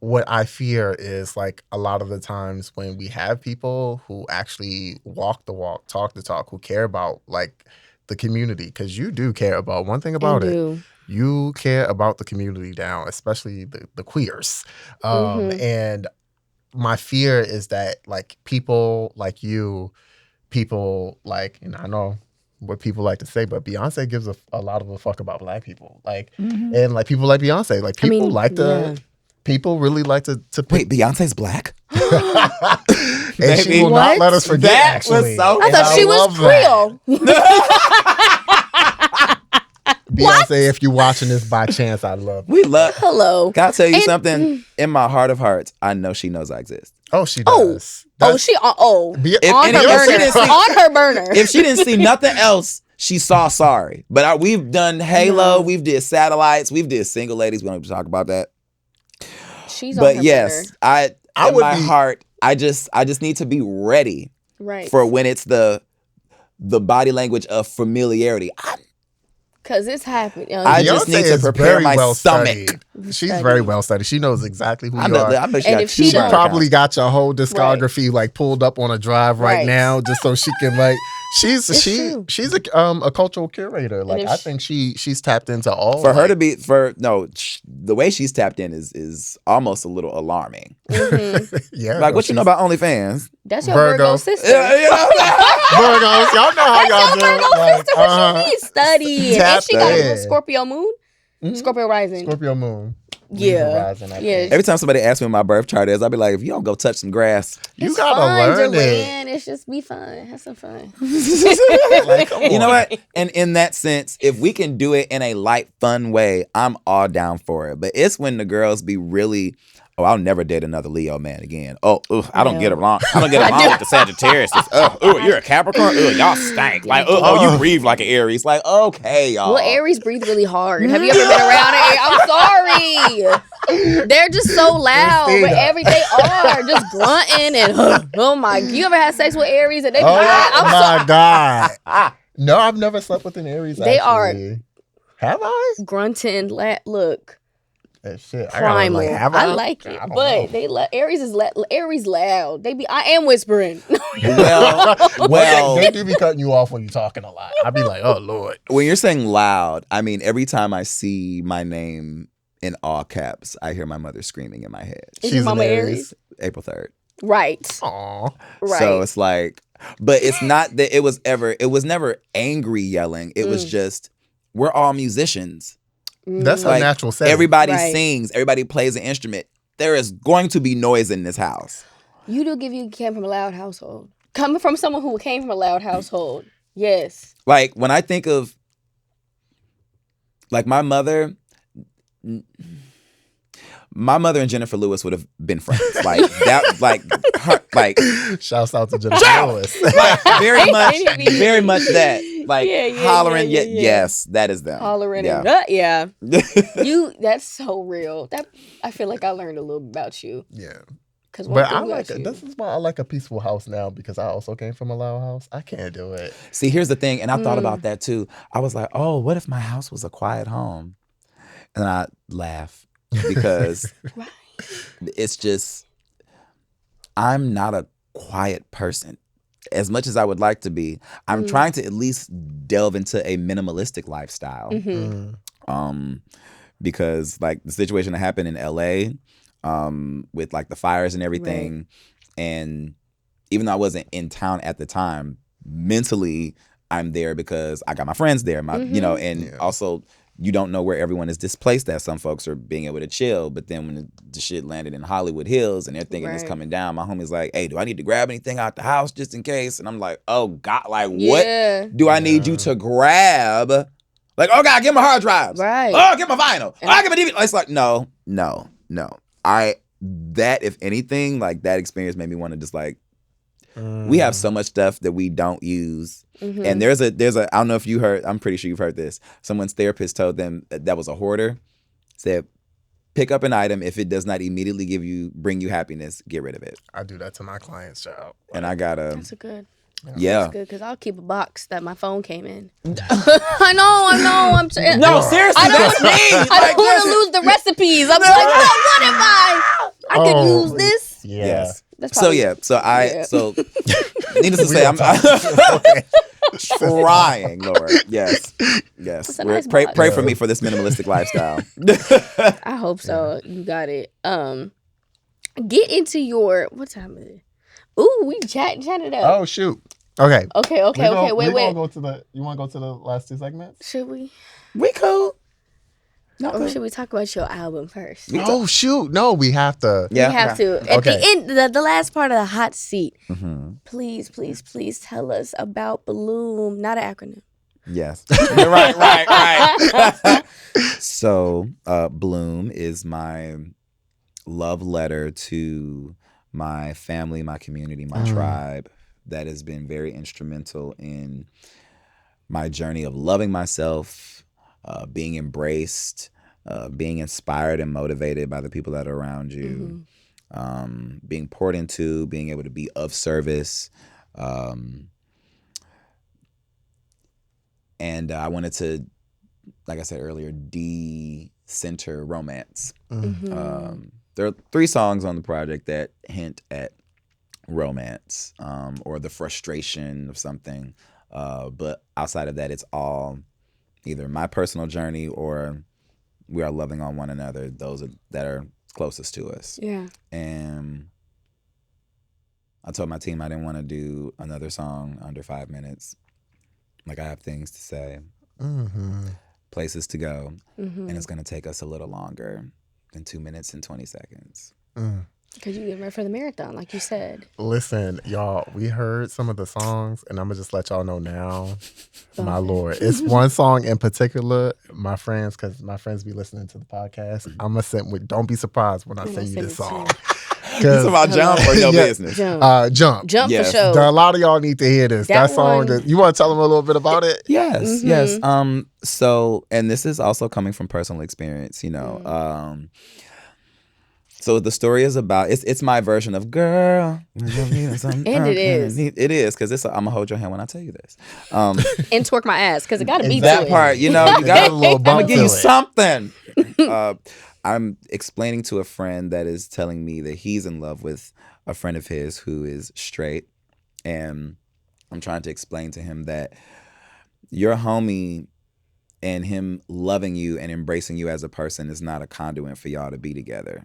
Speaker 1: what I fear is like a lot of the times when we have people who actually walk the walk, talk the talk, who care about like the community, because you do care about one thing about it. You care about the community down, especially the queers. And my fear is that like people like you, people like, and I know what people like to say, but Beyonce gives a lot of a fuck about black people. Like, and like people like Beyonce, like people people really like to
Speaker 3: wait, Beyonce's black?
Speaker 1: and she will not let us forget.
Speaker 3: That
Speaker 1: actually,
Speaker 3: was so
Speaker 2: I thought she was
Speaker 1: love that.
Speaker 2: Creole.
Speaker 1: Beyonce, if you're watching this by chance, I love you.
Speaker 3: We love.
Speaker 2: Hello.
Speaker 3: Can I tell you something? In my heart of hearts, I know she knows I exist.
Speaker 1: Oh, she does.
Speaker 2: On her burner.
Speaker 3: If she didn't see nothing else, she saw Sorry. But we've done Halo, we've did Satellites, we've did Single Ladies. We don't have to talk about that.
Speaker 2: She's on
Speaker 3: But
Speaker 2: her
Speaker 3: yes,
Speaker 2: burner.
Speaker 3: in my heart, I just need to be ready for when it's the body language of familiarity.
Speaker 2: Because it's happening.
Speaker 3: I just need to prepare my stomach.
Speaker 1: She's very well studied. She knows exactly who you are.
Speaker 3: I bet she
Speaker 2: And
Speaker 3: got
Speaker 2: if she
Speaker 3: two burner
Speaker 1: Probably
Speaker 3: accounts.
Speaker 1: got your whole discography like pulled up on a drive right now, just so she can like. She's a cultural curator. Like I think she's tapped into all.
Speaker 3: For her to be the way she's tapped in is almost a little alarming.
Speaker 1: Yeah,
Speaker 3: like what you know about OnlyFans?
Speaker 2: That's your Virgo sister.
Speaker 3: You know what I'm
Speaker 1: Virgos, y'all know how y'all do.
Speaker 2: Virgo sister. What you mean study? And she got a Scorpio moon, Scorpio rising.
Speaker 1: Scorpio moon.
Speaker 2: Yeah.
Speaker 1: Rising,
Speaker 3: Every time somebody asks me what my birth chart is, I'll be like, if you don't go touch some grass.
Speaker 1: You gotta learn
Speaker 2: Durand. It's just be fun. Have some fun.
Speaker 1: Like,
Speaker 3: You know what? And in that sense, if we can do it in a light, fun way, I'm all down for it. But it's when the girls be really oh, I'll never date another Leo man again. Oh, I don't get
Speaker 2: Hell.
Speaker 3: along. I don't get along with the Sagittarius. You're a Capricorn. Y'all stank. Like, you breathe like an Aries. Like, okay, y'all.
Speaker 2: Well, Aries breathe really hard. Have you ever been around an Aries? I'm sorry. They're just so loud, but they are just grunting and oh my. You ever had sex with Aries and they?
Speaker 1: My God. No, I've never slept with an Aries.
Speaker 2: They
Speaker 1: actually. Have I?
Speaker 2: Grunting. Look.
Speaker 1: Shit,
Speaker 2: Primal. I like it, but
Speaker 1: know.
Speaker 2: Aries is Aries loud. I am whispering.
Speaker 3: well,
Speaker 1: they do be cutting you off when you're talking a lot. I'd be like, oh Lord.
Speaker 3: When you're saying loud, I mean every time I see my name in all caps, I hear my mother screaming in my head.
Speaker 2: Is your mama Aries?
Speaker 3: April 3rd.
Speaker 2: Right.
Speaker 1: Aww.
Speaker 2: Right.
Speaker 3: So it's like, but it's not that it was never angry yelling. It was just, we're all musicians.
Speaker 1: That's a natural setting.
Speaker 3: Everybody sings. Everybody plays an instrument. There is going to be noise in this house.
Speaker 2: You came from a loud household. Coming from someone who came from a loud household. Yes.
Speaker 3: Like, when I think of, like, my mother and Jennifer Lewis would have been friends. Like, that, like, her, like.
Speaker 1: Shouts out to Jennifer Lewis.
Speaker 3: Like, very much that. Like, hollering, yes, that is them.
Speaker 2: Hollering,
Speaker 3: yeah.
Speaker 2: That's so real. I feel like I learned a little bit about you.
Speaker 1: Yeah.
Speaker 2: But
Speaker 1: I like it. This is why I like a peaceful house now, because I also came from a loud house. I can't do it.
Speaker 3: See, here's the thing, and I thought about that too. I was like, oh, what if my house was a quiet home? And I laugh because it's just, I'm not a quiet person. As much as I would like to be, I'm trying to at least delve into a minimalistic lifestyle. Because like the situation that happened in LA, with like the fires and everything, and even though I wasn't in town at the time, mentally I'm there because I got my friends there, also you don't know where everyone is displaced at. Some folks are being able to chill, but then when the shit landed in Hollywood Hills and they're thinking it's coming down, my homie's like, hey, do I need to grab anything out the house just in case? And I'm like, oh God, like what do I need you to grab? Like, oh God, get my hard drives.
Speaker 2: Right.
Speaker 3: Oh, get my vinyl. Oh, get my DVD. It's like, no. That, if anything, like that experience made me want to just like, we have so much stuff that we don't use. And there's a, I don't know if you heard, I'm pretty sure you've heard this. Someone's therapist told them that was a hoarder. Said, pick up an item. If it does not immediately bring you happiness, get rid of it.
Speaker 1: I do that to my clients, child.
Speaker 3: And I gotta.
Speaker 2: That's a good.
Speaker 3: Yeah.
Speaker 2: That's good, because I'll keep a box that my phone came in. I know.
Speaker 3: No, seriously, that's me.
Speaker 2: I don't want to lose the recipes. I'm like, what am I? I could use this.
Speaker 1: Yeah.
Speaker 3: Yes.
Speaker 2: So
Speaker 3: needless to say, I'm trying, Lord. Yes.
Speaker 2: Nice
Speaker 3: pray for me for this minimalistic lifestyle.
Speaker 2: I hope so. You got it. Get into your, what time is it? Ooh, we chatting it up.
Speaker 1: Oh shoot. Okay.
Speaker 2: Okay. Wait.
Speaker 1: You want to go to the last two segments?
Speaker 2: Should we?
Speaker 3: We cool.
Speaker 2: Or should we talk about your album first?
Speaker 1: Oh shoot! No, we have to.
Speaker 2: Yeah, we have to. At the end, the last part of the hot seat. Please tell us about Bloom. Not an acronym.
Speaker 3: Yes. right. So, Bloom is my love letter to my family, my community, my tribe, that has been very instrumental in my journey of loving myself, being embraced, being inspired and motivated by the people that are around you, being poured into, being able to be of service. And I wanted to, like I said earlier, de-center romance. There are 3 songs on the project that hint at romance, or the frustration of something. But outside of that, it's all either my personal journey or we are loving on one another, those that are closest to us. Yeah. And I told my team I didn't want to do another song under 5 minutes. Like, I have things to say, places to go, and it's going to take us a little longer than 2 minutes and 20 seconds.
Speaker 2: Because you getting ready for the marathon, like you said.
Speaker 1: Listen, y'all, we heard some of the songs, and I'm going to just let y'all know now. My
Speaker 2: Okay.
Speaker 1: Lord. It's one song in particular, my friends, because my friends be listening to the podcast. I'm going to send with, don't be surprised when I
Speaker 2: I'm
Speaker 1: send you
Speaker 2: gonna
Speaker 1: this
Speaker 2: send
Speaker 1: song.
Speaker 2: it to
Speaker 3: You talking about Jump or No
Speaker 1: Yeah.
Speaker 3: Business?
Speaker 2: Jump.
Speaker 1: Jump.
Speaker 3: Yes.
Speaker 2: For sure.
Speaker 1: A lot of y'all need to hear this. That song,
Speaker 2: one-
Speaker 1: you want to tell them a little bit about it?
Speaker 3: Yes, yes. So, and this is also coming from personal experience, you know. So the story is about it's my version of girl.
Speaker 2: And it is.
Speaker 3: It is because I'm gonna hold your hand when I tell you this.
Speaker 2: And twerk my ass, because it got to be
Speaker 3: That
Speaker 2: to
Speaker 3: part, you know, you
Speaker 1: It got a little
Speaker 3: I'm
Speaker 1: bump
Speaker 3: gonna give
Speaker 1: to
Speaker 3: you
Speaker 1: it.
Speaker 3: something. I'm explaining to a friend that is telling me that he's in love with a friend of his who is straight, and I'm trying to explain to him that your homie and him loving you and embracing you as a person is not a conduit for y'all to be together.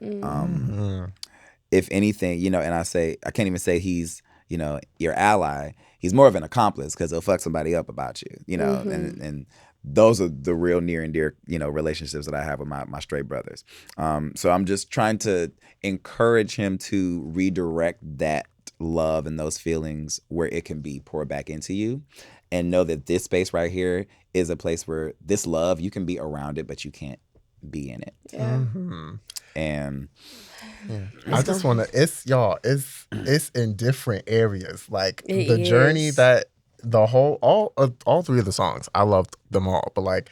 Speaker 3: If anything, you know, and I can't even say he's, you know, your ally. He's more of an accomplice because he'll fuck somebody up about you, you know, and those are the real near and dear, you know, relationships that I have with my straight brothers. So I'm just trying to encourage him to redirect that love and those feelings where it can be poured back into you, and know that this space right here is a place where this love, you can be around it, but you can't be in it.
Speaker 2: Yeah.
Speaker 3: And
Speaker 1: I just want to, it's in different areas. Like
Speaker 2: It
Speaker 1: the journey
Speaker 2: is.
Speaker 1: that the whole, all three of the songs, I loved them all. But like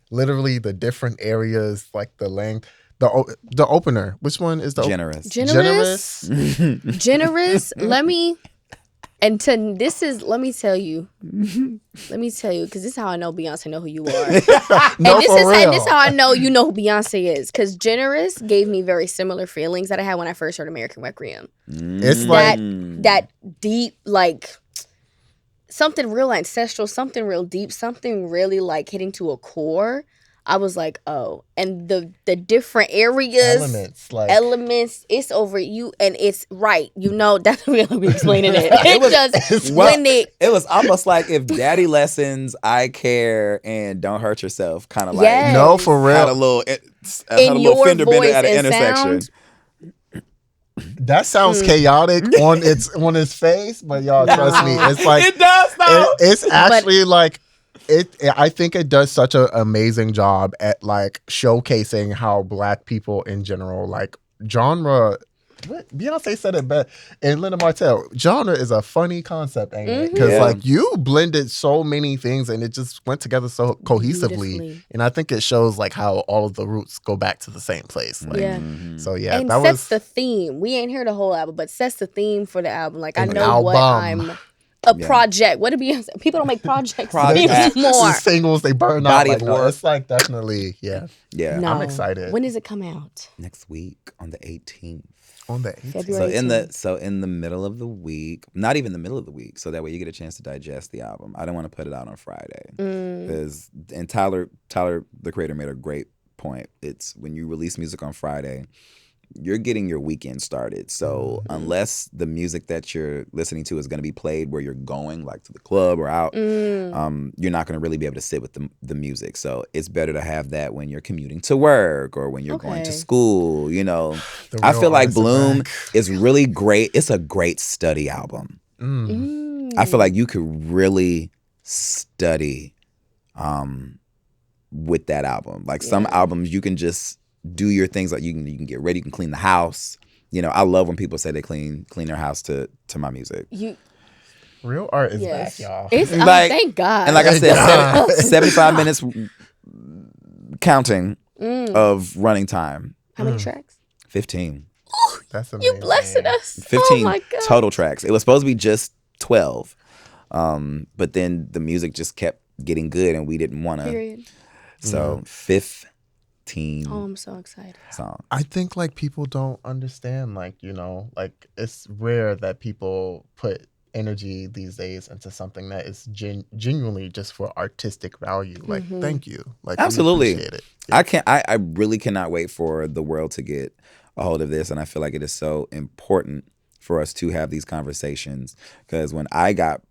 Speaker 1: literally the different areas, like the length, the opener, which one is the
Speaker 3: generous.
Speaker 2: Generous. Let me tell you, because this is how I know Beyonce know who you are.
Speaker 1: No,
Speaker 2: and this
Speaker 1: for real.
Speaker 2: is how I know you know who Beyonce is. Because Generous gave me very similar feelings that I had when I first heard American Requiem.
Speaker 1: It's like
Speaker 2: That deep, like something real ancestral, something real deep, something really like hitting to a core. I was like, oh, and the different areas, elements, it's over you, and it's right. You know, that's really be explaining it.
Speaker 3: It was almost like if Daddy Lessons, I Care, and Don't Hurt Yourself kind of like
Speaker 2: Yes.
Speaker 1: No, for real.
Speaker 3: had a little
Speaker 2: your
Speaker 3: fender bender
Speaker 2: voice
Speaker 3: at an
Speaker 2: and
Speaker 3: intersection.
Speaker 2: sound.
Speaker 1: That sounds chaotic on its face, but y'all trust me, it's like
Speaker 3: It does though.
Speaker 1: it's actually like I think it does such an amazing job at like showcasing how Black people in general, like genre. What Beyonce said it best, and Linda Martell. Genre is a funny concept, ain't it? Because
Speaker 3: Yeah.
Speaker 1: like you blended so many things, and it just went together so cohesively.
Speaker 2: Beautifully.
Speaker 1: And I think it shows like how all of the roots go back to the same place. Like,
Speaker 2: Yeah.
Speaker 1: So yeah,
Speaker 2: And
Speaker 1: that
Speaker 2: sets
Speaker 1: was
Speaker 2: the theme. We ain't heard the whole album, but sets the theme for the album. Like I
Speaker 1: An
Speaker 2: know what
Speaker 1: album.
Speaker 2: I'm. A project. What did Beyonce? People don't make projects
Speaker 3: Project.
Speaker 2: anymore.
Speaker 1: singles they burn
Speaker 3: Body
Speaker 1: out.
Speaker 3: of
Speaker 1: Like, no,
Speaker 3: work.
Speaker 1: it's like definitely
Speaker 3: Yeah.
Speaker 2: No.
Speaker 1: I'm excited.
Speaker 2: When does it come out?
Speaker 3: Next week on the 18th.
Speaker 1: On the 18th.
Speaker 2: February.
Speaker 3: So in the middle of the week, not even the middle of the week, so that way you get a chance to digest the album. I don't want to put it out on Friday because and Tyler the creator made a great point. It's when you release music on Friday, you're getting your weekend started. So unless the music that you're listening to is going to be played where you're going, like to the club or out, you're not going to really be able to sit with the music. So it's better to have that when you're commuting to work or when you're going to school. You know,
Speaker 1: The
Speaker 3: I
Speaker 1: real
Speaker 3: feel like
Speaker 1: artists are
Speaker 3: Bloom
Speaker 1: back.
Speaker 3: is really great. It's a great study album. I feel like you could really study with that album. Like some albums, you can just do your things. Like you can get ready, you can clean the house. You know, I love when people say they clean their house to my music.
Speaker 1: Real art is back, y'all.
Speaker 2: It's
Speaker 3: Like-
Speaker 2: thank God.
Speaker 3: And like I said,
Speaker 1: God.
Speaker 3: 75 minutes counting of running time.
Speaker 2: How many tracks?
Speaker 3: 15.
Speaker 1: That's amazing.
Speaker 2: You blessed us.
Speaker 3: 15
Speaker 2: oh my God.
Speaker 3: total tracks. It was supposed to be just 12. But then the music just kept getting good and we didn't want to.
Speaker 2: Period.
Speaker 3: So 15
Speaker 2: Oh, I'm so excited.
Speaker 3: songs.
Speaker 1: I think like people don't understand, like, you know, like it's rare that people put energy these days into something that is genuinely just for artistic value. Like, thank you. Like,
Speaker 3: Absolutely.
Speaker 1: we appreciate it.
Speaker 3: I really cannot wait for the world to get a hold of this. And I feel like it is so important for us to have these conversations. Because when I got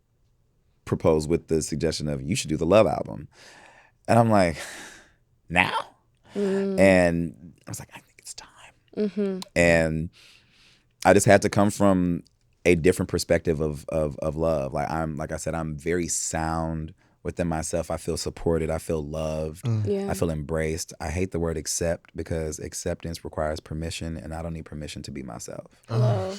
Speaker 3: proposed with the suggestion of you should do the Love album, and I'm like, now? And I was like, I think it's time. And I just had to come from a different perspective of love. Like I said, I'm very sound within myself. I feel supported. I feel loved.
Speaker 2: Yeah.
Speaker 3: I feel embraced. I hate the word accept because acceptance requires permission, and I don't need permission to be myself.
Speaker 2: Hello.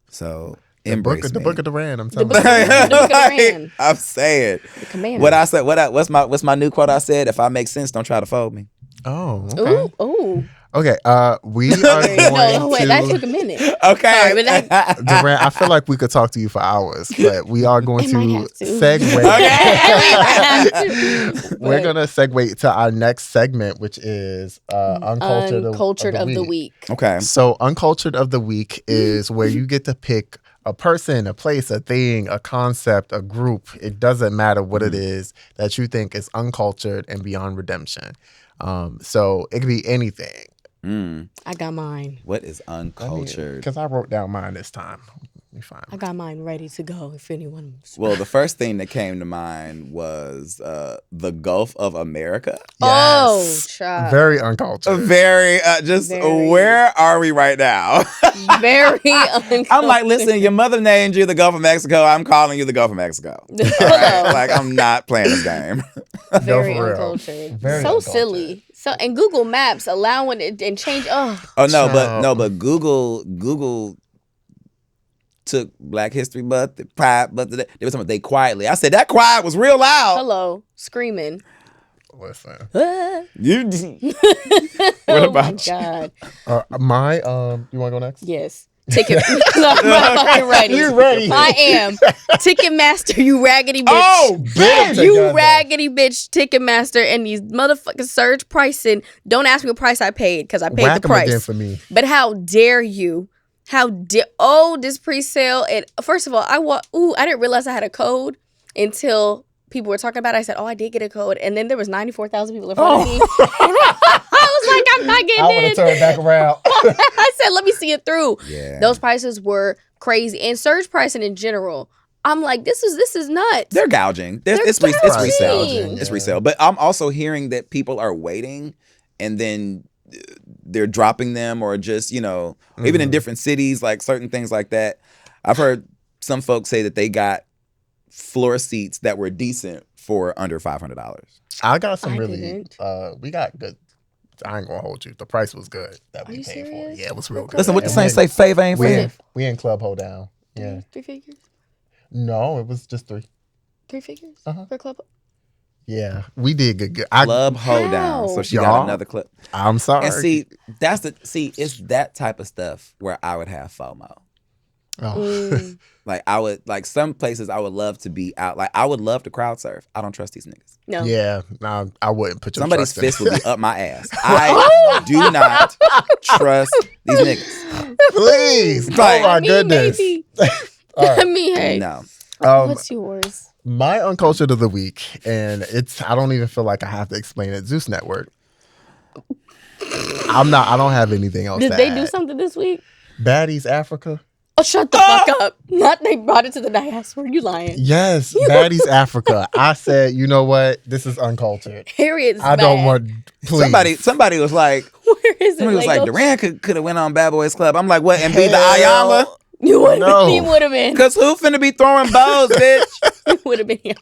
Speaker 3: So
Speaker 1: The
Speaker 3: embrace me.
Speaker 1: the book of Durand. I'm
Speaker 2: The
Speaker 1: telling
Speaker 2: book
Speaker 1: you.
Speaker 2: of Durand.
Speaker 3: I'm saying
Speaker 2: The command.
Speaker 3: what I said. What's my new quote? I said, if I make sense, don't try to fold me.
Speaker 1: Oh, okay.
Speaker 2: Ooh.
Speaker 1: Okay, we are going
Speaker 2: No, wait, that
Speaker 1: to
Speaker 2: took a minute.
Speaker 3: Okay.
Speaker 2: Sorry, but that,
Speaker 1: Durand. I feel like we could talk to you for hours, but we are going
Speaker 2: I might
Speaker 1: to
Speaker 2: have to.
Speaker 1: segue. We're gonna segue to our next segment, which is Uncultured
Speaker 2: of the week.
Speaker 3: Okay.
Speaker 1: So, Uncultured of the Week is where you get to pick a person, a place, a thing, a concept, a group. It doesn't matter what it is that you think is uncultured and beyond redemption. So it could be anything.
Speaker 2: I got mine.
Speaker 3: What is uncultured?
Speaker 1: Because I wrote down mine this time. Let me find
Speaker 2: I got mine ready to go if anyone's...
Speaker 3: Well, the first thing that came to mind was the Gulf of America.
Speaker 2: Oh,
Speaker 1: Yes.
Speaker 2: child.
Speaker 1: Very uncultured.
Speaker 3: Very, where are we right now?
Speaker 2: Very uncultured.
Speaker 3: I'm like, listen, your mother named you the Gulf of Mexico. I'm calling you the Gulf of Mexico. Right? Like, I'm not playing this game.
Speaker 2: Very
Speaker 1: for real.
Speaker 2: uncultured.
Speaker 1: Very
Speaker 2: so
Speaker 1: uncultured.
Speaker 2: silly. So and Google Maps allowing it and change. Oh
Speaker 3: Oh but Google took Black History Month, they were talking about they quietly. I said that quiet was real loud.
Speaker 2: hello, screaming.
Speaker 1: Listen.
Speaker 2: Ah.
Speaker 3: You.
Speaker 2: Oh
Speaker 3: about you?
Speaker 2: my God.
Speaker 1: My you want to go next?
Speaker 2: Yes. Ticket. No, I'm fucking ready.
Speaker 1: You ready?
Speaker 2: I am. Ticketmaster, you raggedy bitch.
Speaker 1: Oh, bitch.
Speaker 2: You raggedy bitch, Ticketmaster, and these motherfuckers surge pricing. Don't ask me what price I paid because I paid
Speaker 1: Whack
Speaker 2: the
Speaker 1: 'em again
Speaker 2: price.
Speaker 1: for me.
Speaker 2: But how dare you? This pre-sale. And first of all, I didn't realize I had a code until people were talking about it. I said, I did get a code. And then there was 94,000 people in front of me. I was like, I'm not getting
Speaker 1: I would have turned back around.
Speaker 2: I said, let me see it through.
Speaker 3: Yeah.
Speaker 2: Those prices were crazy. And surge pricing in general. I'm like, this is nuts.
Speaker 3: They're gouging. It's
Speaker 2: gouging.
Speaker 3: resale. It's resale. But I'm also hearing that people are waiting and then they're dropping them or just, even in different cities, like certain things like that. I've heard some folks say that they got floor seats that were decent for under $500.
Speaker 1: I got some
Speaker 2: I
Speaker 1: really,
Speaker 2: didn't.
Speaker 1: we got good. I ain't gonna hold you. The price was good that
Speaker 2: Are
Speaker 1: we
Speaker 2: you
Speaker 1: paid for.
Speaker 2: serious?
Speaker 1: Yeah, it was real good.
Speaker 3: Listen, what the
Speaker 1: And
Speaker 3: Saints say, favor ain't
Speaker 1: We
Speaker 3: fair.
Speaker 1: in, we in Club Hold Down. Yeah.
Speaker 2: 3 figures?
Speaker 1: No, it was just 3.
Speaker 2: 3 figures
Speaker 1: Uh-huh.
Speaker 2: for club?
Speaker 1: Yeah, we did good.
Speaker 3: Club hold down.
Speaker 2: How?
Speaker 3: So she
Speaker 1: Y'all?
Speaker 3: got another clip.
Speaker 1: I'm sorry.
Speaker 3: And it's that type of stuff where I would have FOMO.
Speaker 1: Oh.
Speaker 3: Like some places I would love to be out. Like I would love to crowd surf. I don't trust these niggas.
Speaker 2: No.
Speaker 1: Yeah, no, I wouldn't put your
Speaker 3: Somebody's
Speaker 1: trust in
Speaker 3: fist would be up my ass. I do not trust these niggas.
Speaker 1: Please.
Speaker 3: Like,
Speaker 1: Oh my goodness.
Speaker 2: Maybe.
Speaker 1: All right.
Speaker 2: I mean, hey.
Speaker 3: No.
Speaker 2: What's yours?
Speaker 1: My Uncultured of the Week, and I don't even feel like I have to explain it. Zeus Network. I don't have anything else
Speaker 2: Did
Speaker 1: to
Speaker 2: they
Speaker 1: add.
Speaker 2: do something this week?
Speaker 1: Baddies Africa?
Speaker 2: Oh, shut the fuck up. Not they brought it to the diaspora. You lying.
Speaker 1: Yes, Baddies Africa. I said, you know what? This is uncultured.
Speaker 2: Harriet's
Speaker 1: I don't want, please.
Speaker 3: Somebody was like,
Speaker 2: Where is it?
Speaker 3: somebody was like,
Speaker 2: Lego?
Speaker 3: Durand could have went on Bad Boys Club. I'm like, what? And be the Ayala?
Speaker 2: You would have
Speaker 1: No.
Speaker 2: been. He would have been.
Speaker 3: Cause who finna be throwing bows, bitch?
Speaker 2: He would have been.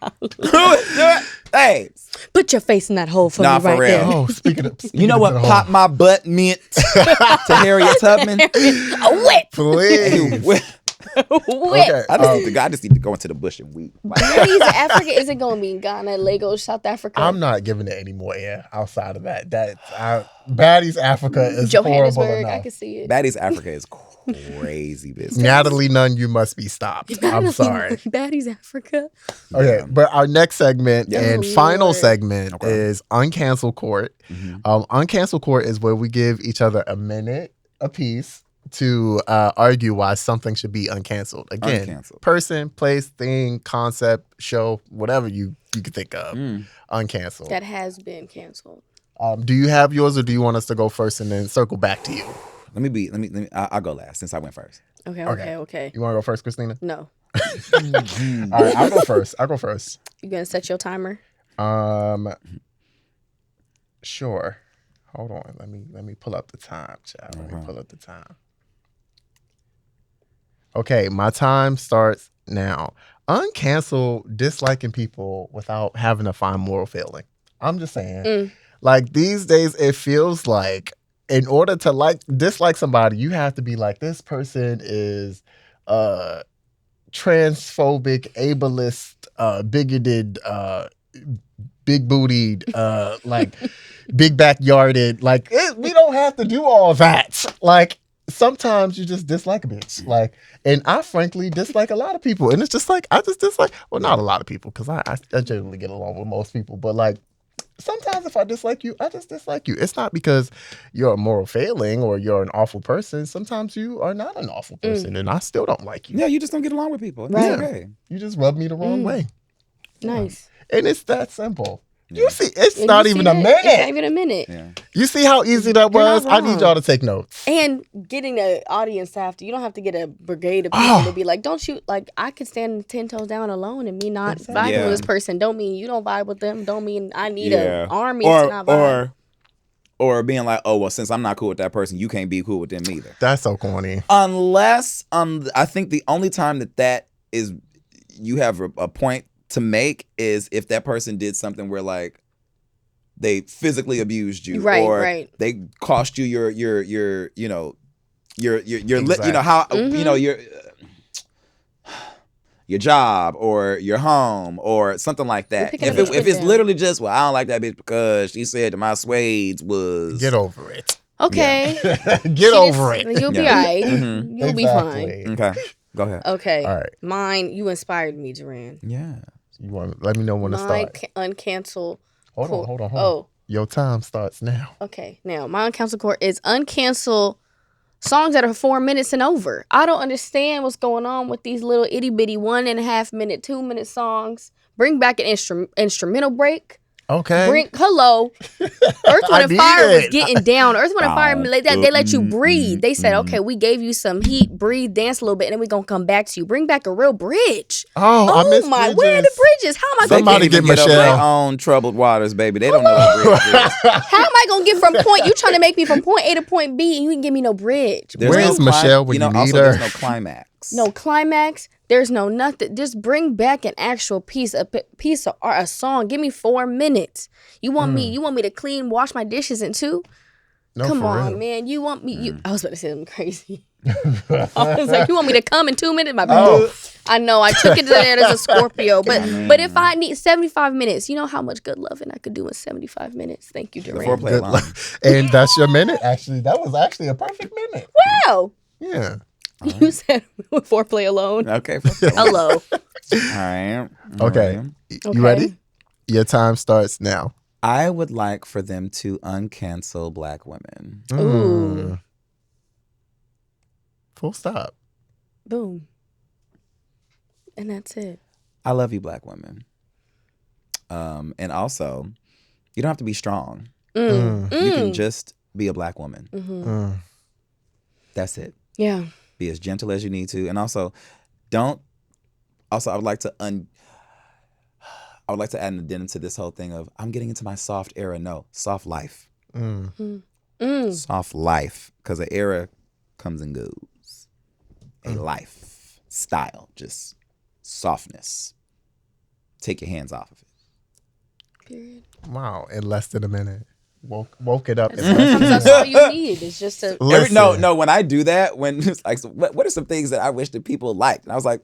Speaker 3: Hey,
Speaker 2: Put your face in that hole for
Speaker 3: Nah,
Speaker 2: me
Speaker 3: for
Speaker 2: right
Speaker 3: real.
Speaker 2: there.
Speaker 1: Oh, speaking
Speaker 3: you know
Speaker 1: of
Speaker 3: what
Speaker 1: the
Speaker 3: pop
Speaker 1: whole-
Speaker 3: my butt meant to Harriet Tubman?
Speaker 2: A whip.
Speaker 1: Please.
Speaker 2: Whip.
Speaker 1: Okay.
Speaker 3: I just need to go into the bush and weep.
Speaker 2: Baddies Africa isn't going to be in Ghana, Lagos, South Africa.
Speaker 1: I'm not giving it any more air outside of that. Baddies Africa is horrible
Speaker 2: Johannesburg, I
Speaker 1: enough.
Speaker 2: can see it.
Speaker 3: Baddies Africa is crazy business.
Speaker 1: Natalie Nunn, you must be stopped. I'm sorry.
Speaker 2: Baddies Africa.
Speaker 1: Okay,
Speaker 3: Yeah.
Speaker 1: but our next segment
Speaker 3: Yeah.
Speaker 1: and
Speaker 2: Oh,
Speaker 1: final
Speaker 2: Lord.
Speaker 1: segment
Speaker 3: Okay.
Speaker 1: is Uncancel Court. Uncancel Court is where we give each other a minute apiece to argue why something should be uncanceled. Again,
Speaker 3: Uncanceled.
Speaker 1: person, place, thing, concept, show, whatever you could think of. Uncanceled.
Speaker 2: That has been canceled.
Speaker 1: Do you have yours, or do you want us to go first and then circle back to you?
Speaker 3: I'll go last since I went first.
Speaker 2: Okay.
Speaker 1: You want to go first, Christina?
Speaker 2: No.
Speaker 1: All right, I'll go first.
Speaker 2: You going to set your timer?
Speaker 1: Sure. Hold on. Let me pull up the time, child. Let me pull up the time. Okay, my time starts now. Uncancel disliking people without having a fine moral failing. I'm just saying. Like these days, it feels like in order to dislike somebody, you have to be like, this person is transphobic, ableist, bigoted, big bootied, like big backyarded. Like we don't have to do all that. Like sometimes you just dislike a bitch. Like, and I frankly dislike a lot of people, and it's just like I just dislike. Well, not a lot of people because I generally get along with most people, but like. Sometimes if I dislike you, I just dislike you. It's not because you're a moral failing or you're an awful person. Sometimes you are not an awful person, and I still don't like you.
Speaker 3: Yeah, you just don't get along with people.
Speaker 2: Right.
Speaker 3: That's okay.
Speaker 1: You just rub me the wrong way.
Speaker 2: Nice.
Speaker 1: And it's that simple. You see, it's not even a minute.
Speaker 2: It's not even a minute.
Speaker 3: Yeah.
Speaker 1: You see how easy that was?
Speaker 2: not
Speaker 1: I need
Speaker 2: wrong.
Speaker 1: y'all to take notes.
Speaker 2: And getting the audience to have to, you don't have to get a brigade of people to be like, don't you, like, I could stand 10 toes down alone and me not vibing with this person. Don't mean you don't vibe with them. Don't mean I need an army to not vibe.
Speaker 3: Or being like, oh, well, since I'm not cool with that person, you can't be cool with them either.
Speaker 1: That's so corny.
Speaker 3: Unless, I think the only time that is, you have a point to make is if that person did something where like they physically abused you, or they cost you your you know
Speaker 1: Exactly.
Speaker 3: you know how you know your job or your home or something like that. If it's literally just, well, I don't like that bitch because she said that my suedes was.
Speaker 1: Get over it.
Speaker 2: Okay.
Speaker 1: Get over it.
Speaker 2: You'll be all right. You'll be fine.
Speaker 3: Okay. Go ahead.
Speaker 2: Okay.
Speaker 1: All right.
Speaker 2: Mine, you inspired me, Durand.
Speaker 3: Yeah.
Speaker 1: You want? Let me know when to start.
Speaker 2: Uncancel.
Speaker 1: Hold on. Your time starts now.
Speaker 2: Okay. Now, my uncancel core is uncancel songs that are 4 minutes and over. I don't understand what's going on with these little itty bitty 1.5 minute, 2 minute songs. Bring back an instrumental break.
Speaker 1: Okay.
Speaker 2: Hello. Earth, Wind, and Fire was getting down. Earth, Wind, and Fire, they let you breathe. They said, okay, we gave you some heat, breathe, dance a little bit, and then we're going to come back to you. Bring back a real bridge.
Speaker 1: I miss
Speaker 2: my,
Speaker 1: bridges.
Speaker 2: where are the bridges? How am I going
Speaker 1: Somebody get Michelle.
Speaker 3: Their own troubled waters, baby. They don't know what bridge is.
Speaker 2: How am I going to get from point, you trying to make me from point A to point B, and you can give me no bridge.
Speaker 1: Where's Michelle when you need
Speaker 3: also,
Speaker 1: her?
Speaker 3: There's no climax.
Speaker 2: No climax. There's no nothing. Just bring back an actual piece of art, a song. Give me 4 minutes. You want me to wash my dishes in 2?
Speaker 1: No,
Speaker 2: come on,
Speaker 1: real.
Speaker 2: man. You want me? I was about to say something crazy. I was like, you want me to come in 2 minutes? My
Speaker 1: Oh.
Speaker 2: I know. I took it to that as a Scorpio, but if I need 75 minutes, you know how much good loving I could do in 75 minutes. Thank you, Durand.
Speaker 3: Foreplay line.
Speaker 1: And that's your minute. Actually, that was actually a perfect minute.
Speaker 2: Wow.
Speaker 1: Yeah.
Speaker 2: You said foreplay alone.
Speaker 3: Okay.
Speaker 2: Hello.
Speaker 3: All right.
Speaker 1: Okay. You ready? Your time starts now.
Speaker 3: I would like for them to uncancel Black women.
Speaker 2: Ooh.
Speaker 1: Full stop.
Speaker 2: Boom. And that's it.
Speaker 3: I love you, Black women. And also, you don't have to be strong. You can just be a Black woman. That's it.
Speaker 2: Yeah.
Speaker 3: Be as gentle as you need to, and also I would like to add an addendum to this whole thing of I'm getting into my soft era. No, soft life. Soft life, because an era comes and goes. A lifestyle, just softness. Take your hands off of it.
Speaker 2: Period.
Speaker 1: Wow, in less than a minute. Woke it up.
Speaker 2: That's all you need. It's just a
Speaker 3: No. When I do that, when it's like, so what are some things that I wish that people liked? And I was like,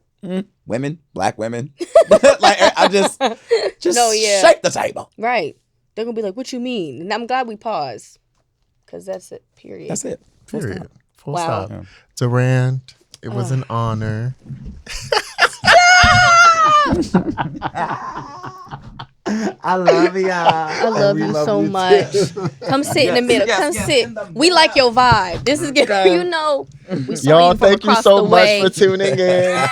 Speaker 3: women, Black women. Like I just shake the table.
Speaker 2: Right. They're gonna be like, "What you mean?" And I'm glad we paused, because that's it. Period.
Speaker 3: That's it.
Speaker 1: Period. Full
Speaker 2: Wow.
Speaker 1: stop. Yeah. Durand, it was an honor. I love y'all.
Speaker 2: I love you so much. Come sit in the middle. Come sit. We like your vibe. This is good. You know. We saw
Speaker 1: y'all,
Speaker 2: you from
Speaker 1: thank you
Speaker 2: across
Speaker 1: so
Speaker 2: the
Speaker 1: much
Speaker 2: way.
Speaker 1: for tuning in.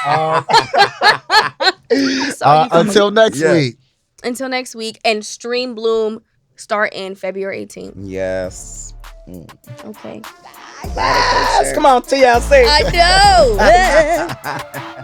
Speaker 1: Until next week.
Speaker 2: Until next week. And Stream Bloom start in February 18th.
Speaker 3: Yes.
Speaker 2: Okay.
Speaker 3: Yes. Come on, TLC.
Speaker 2: I know.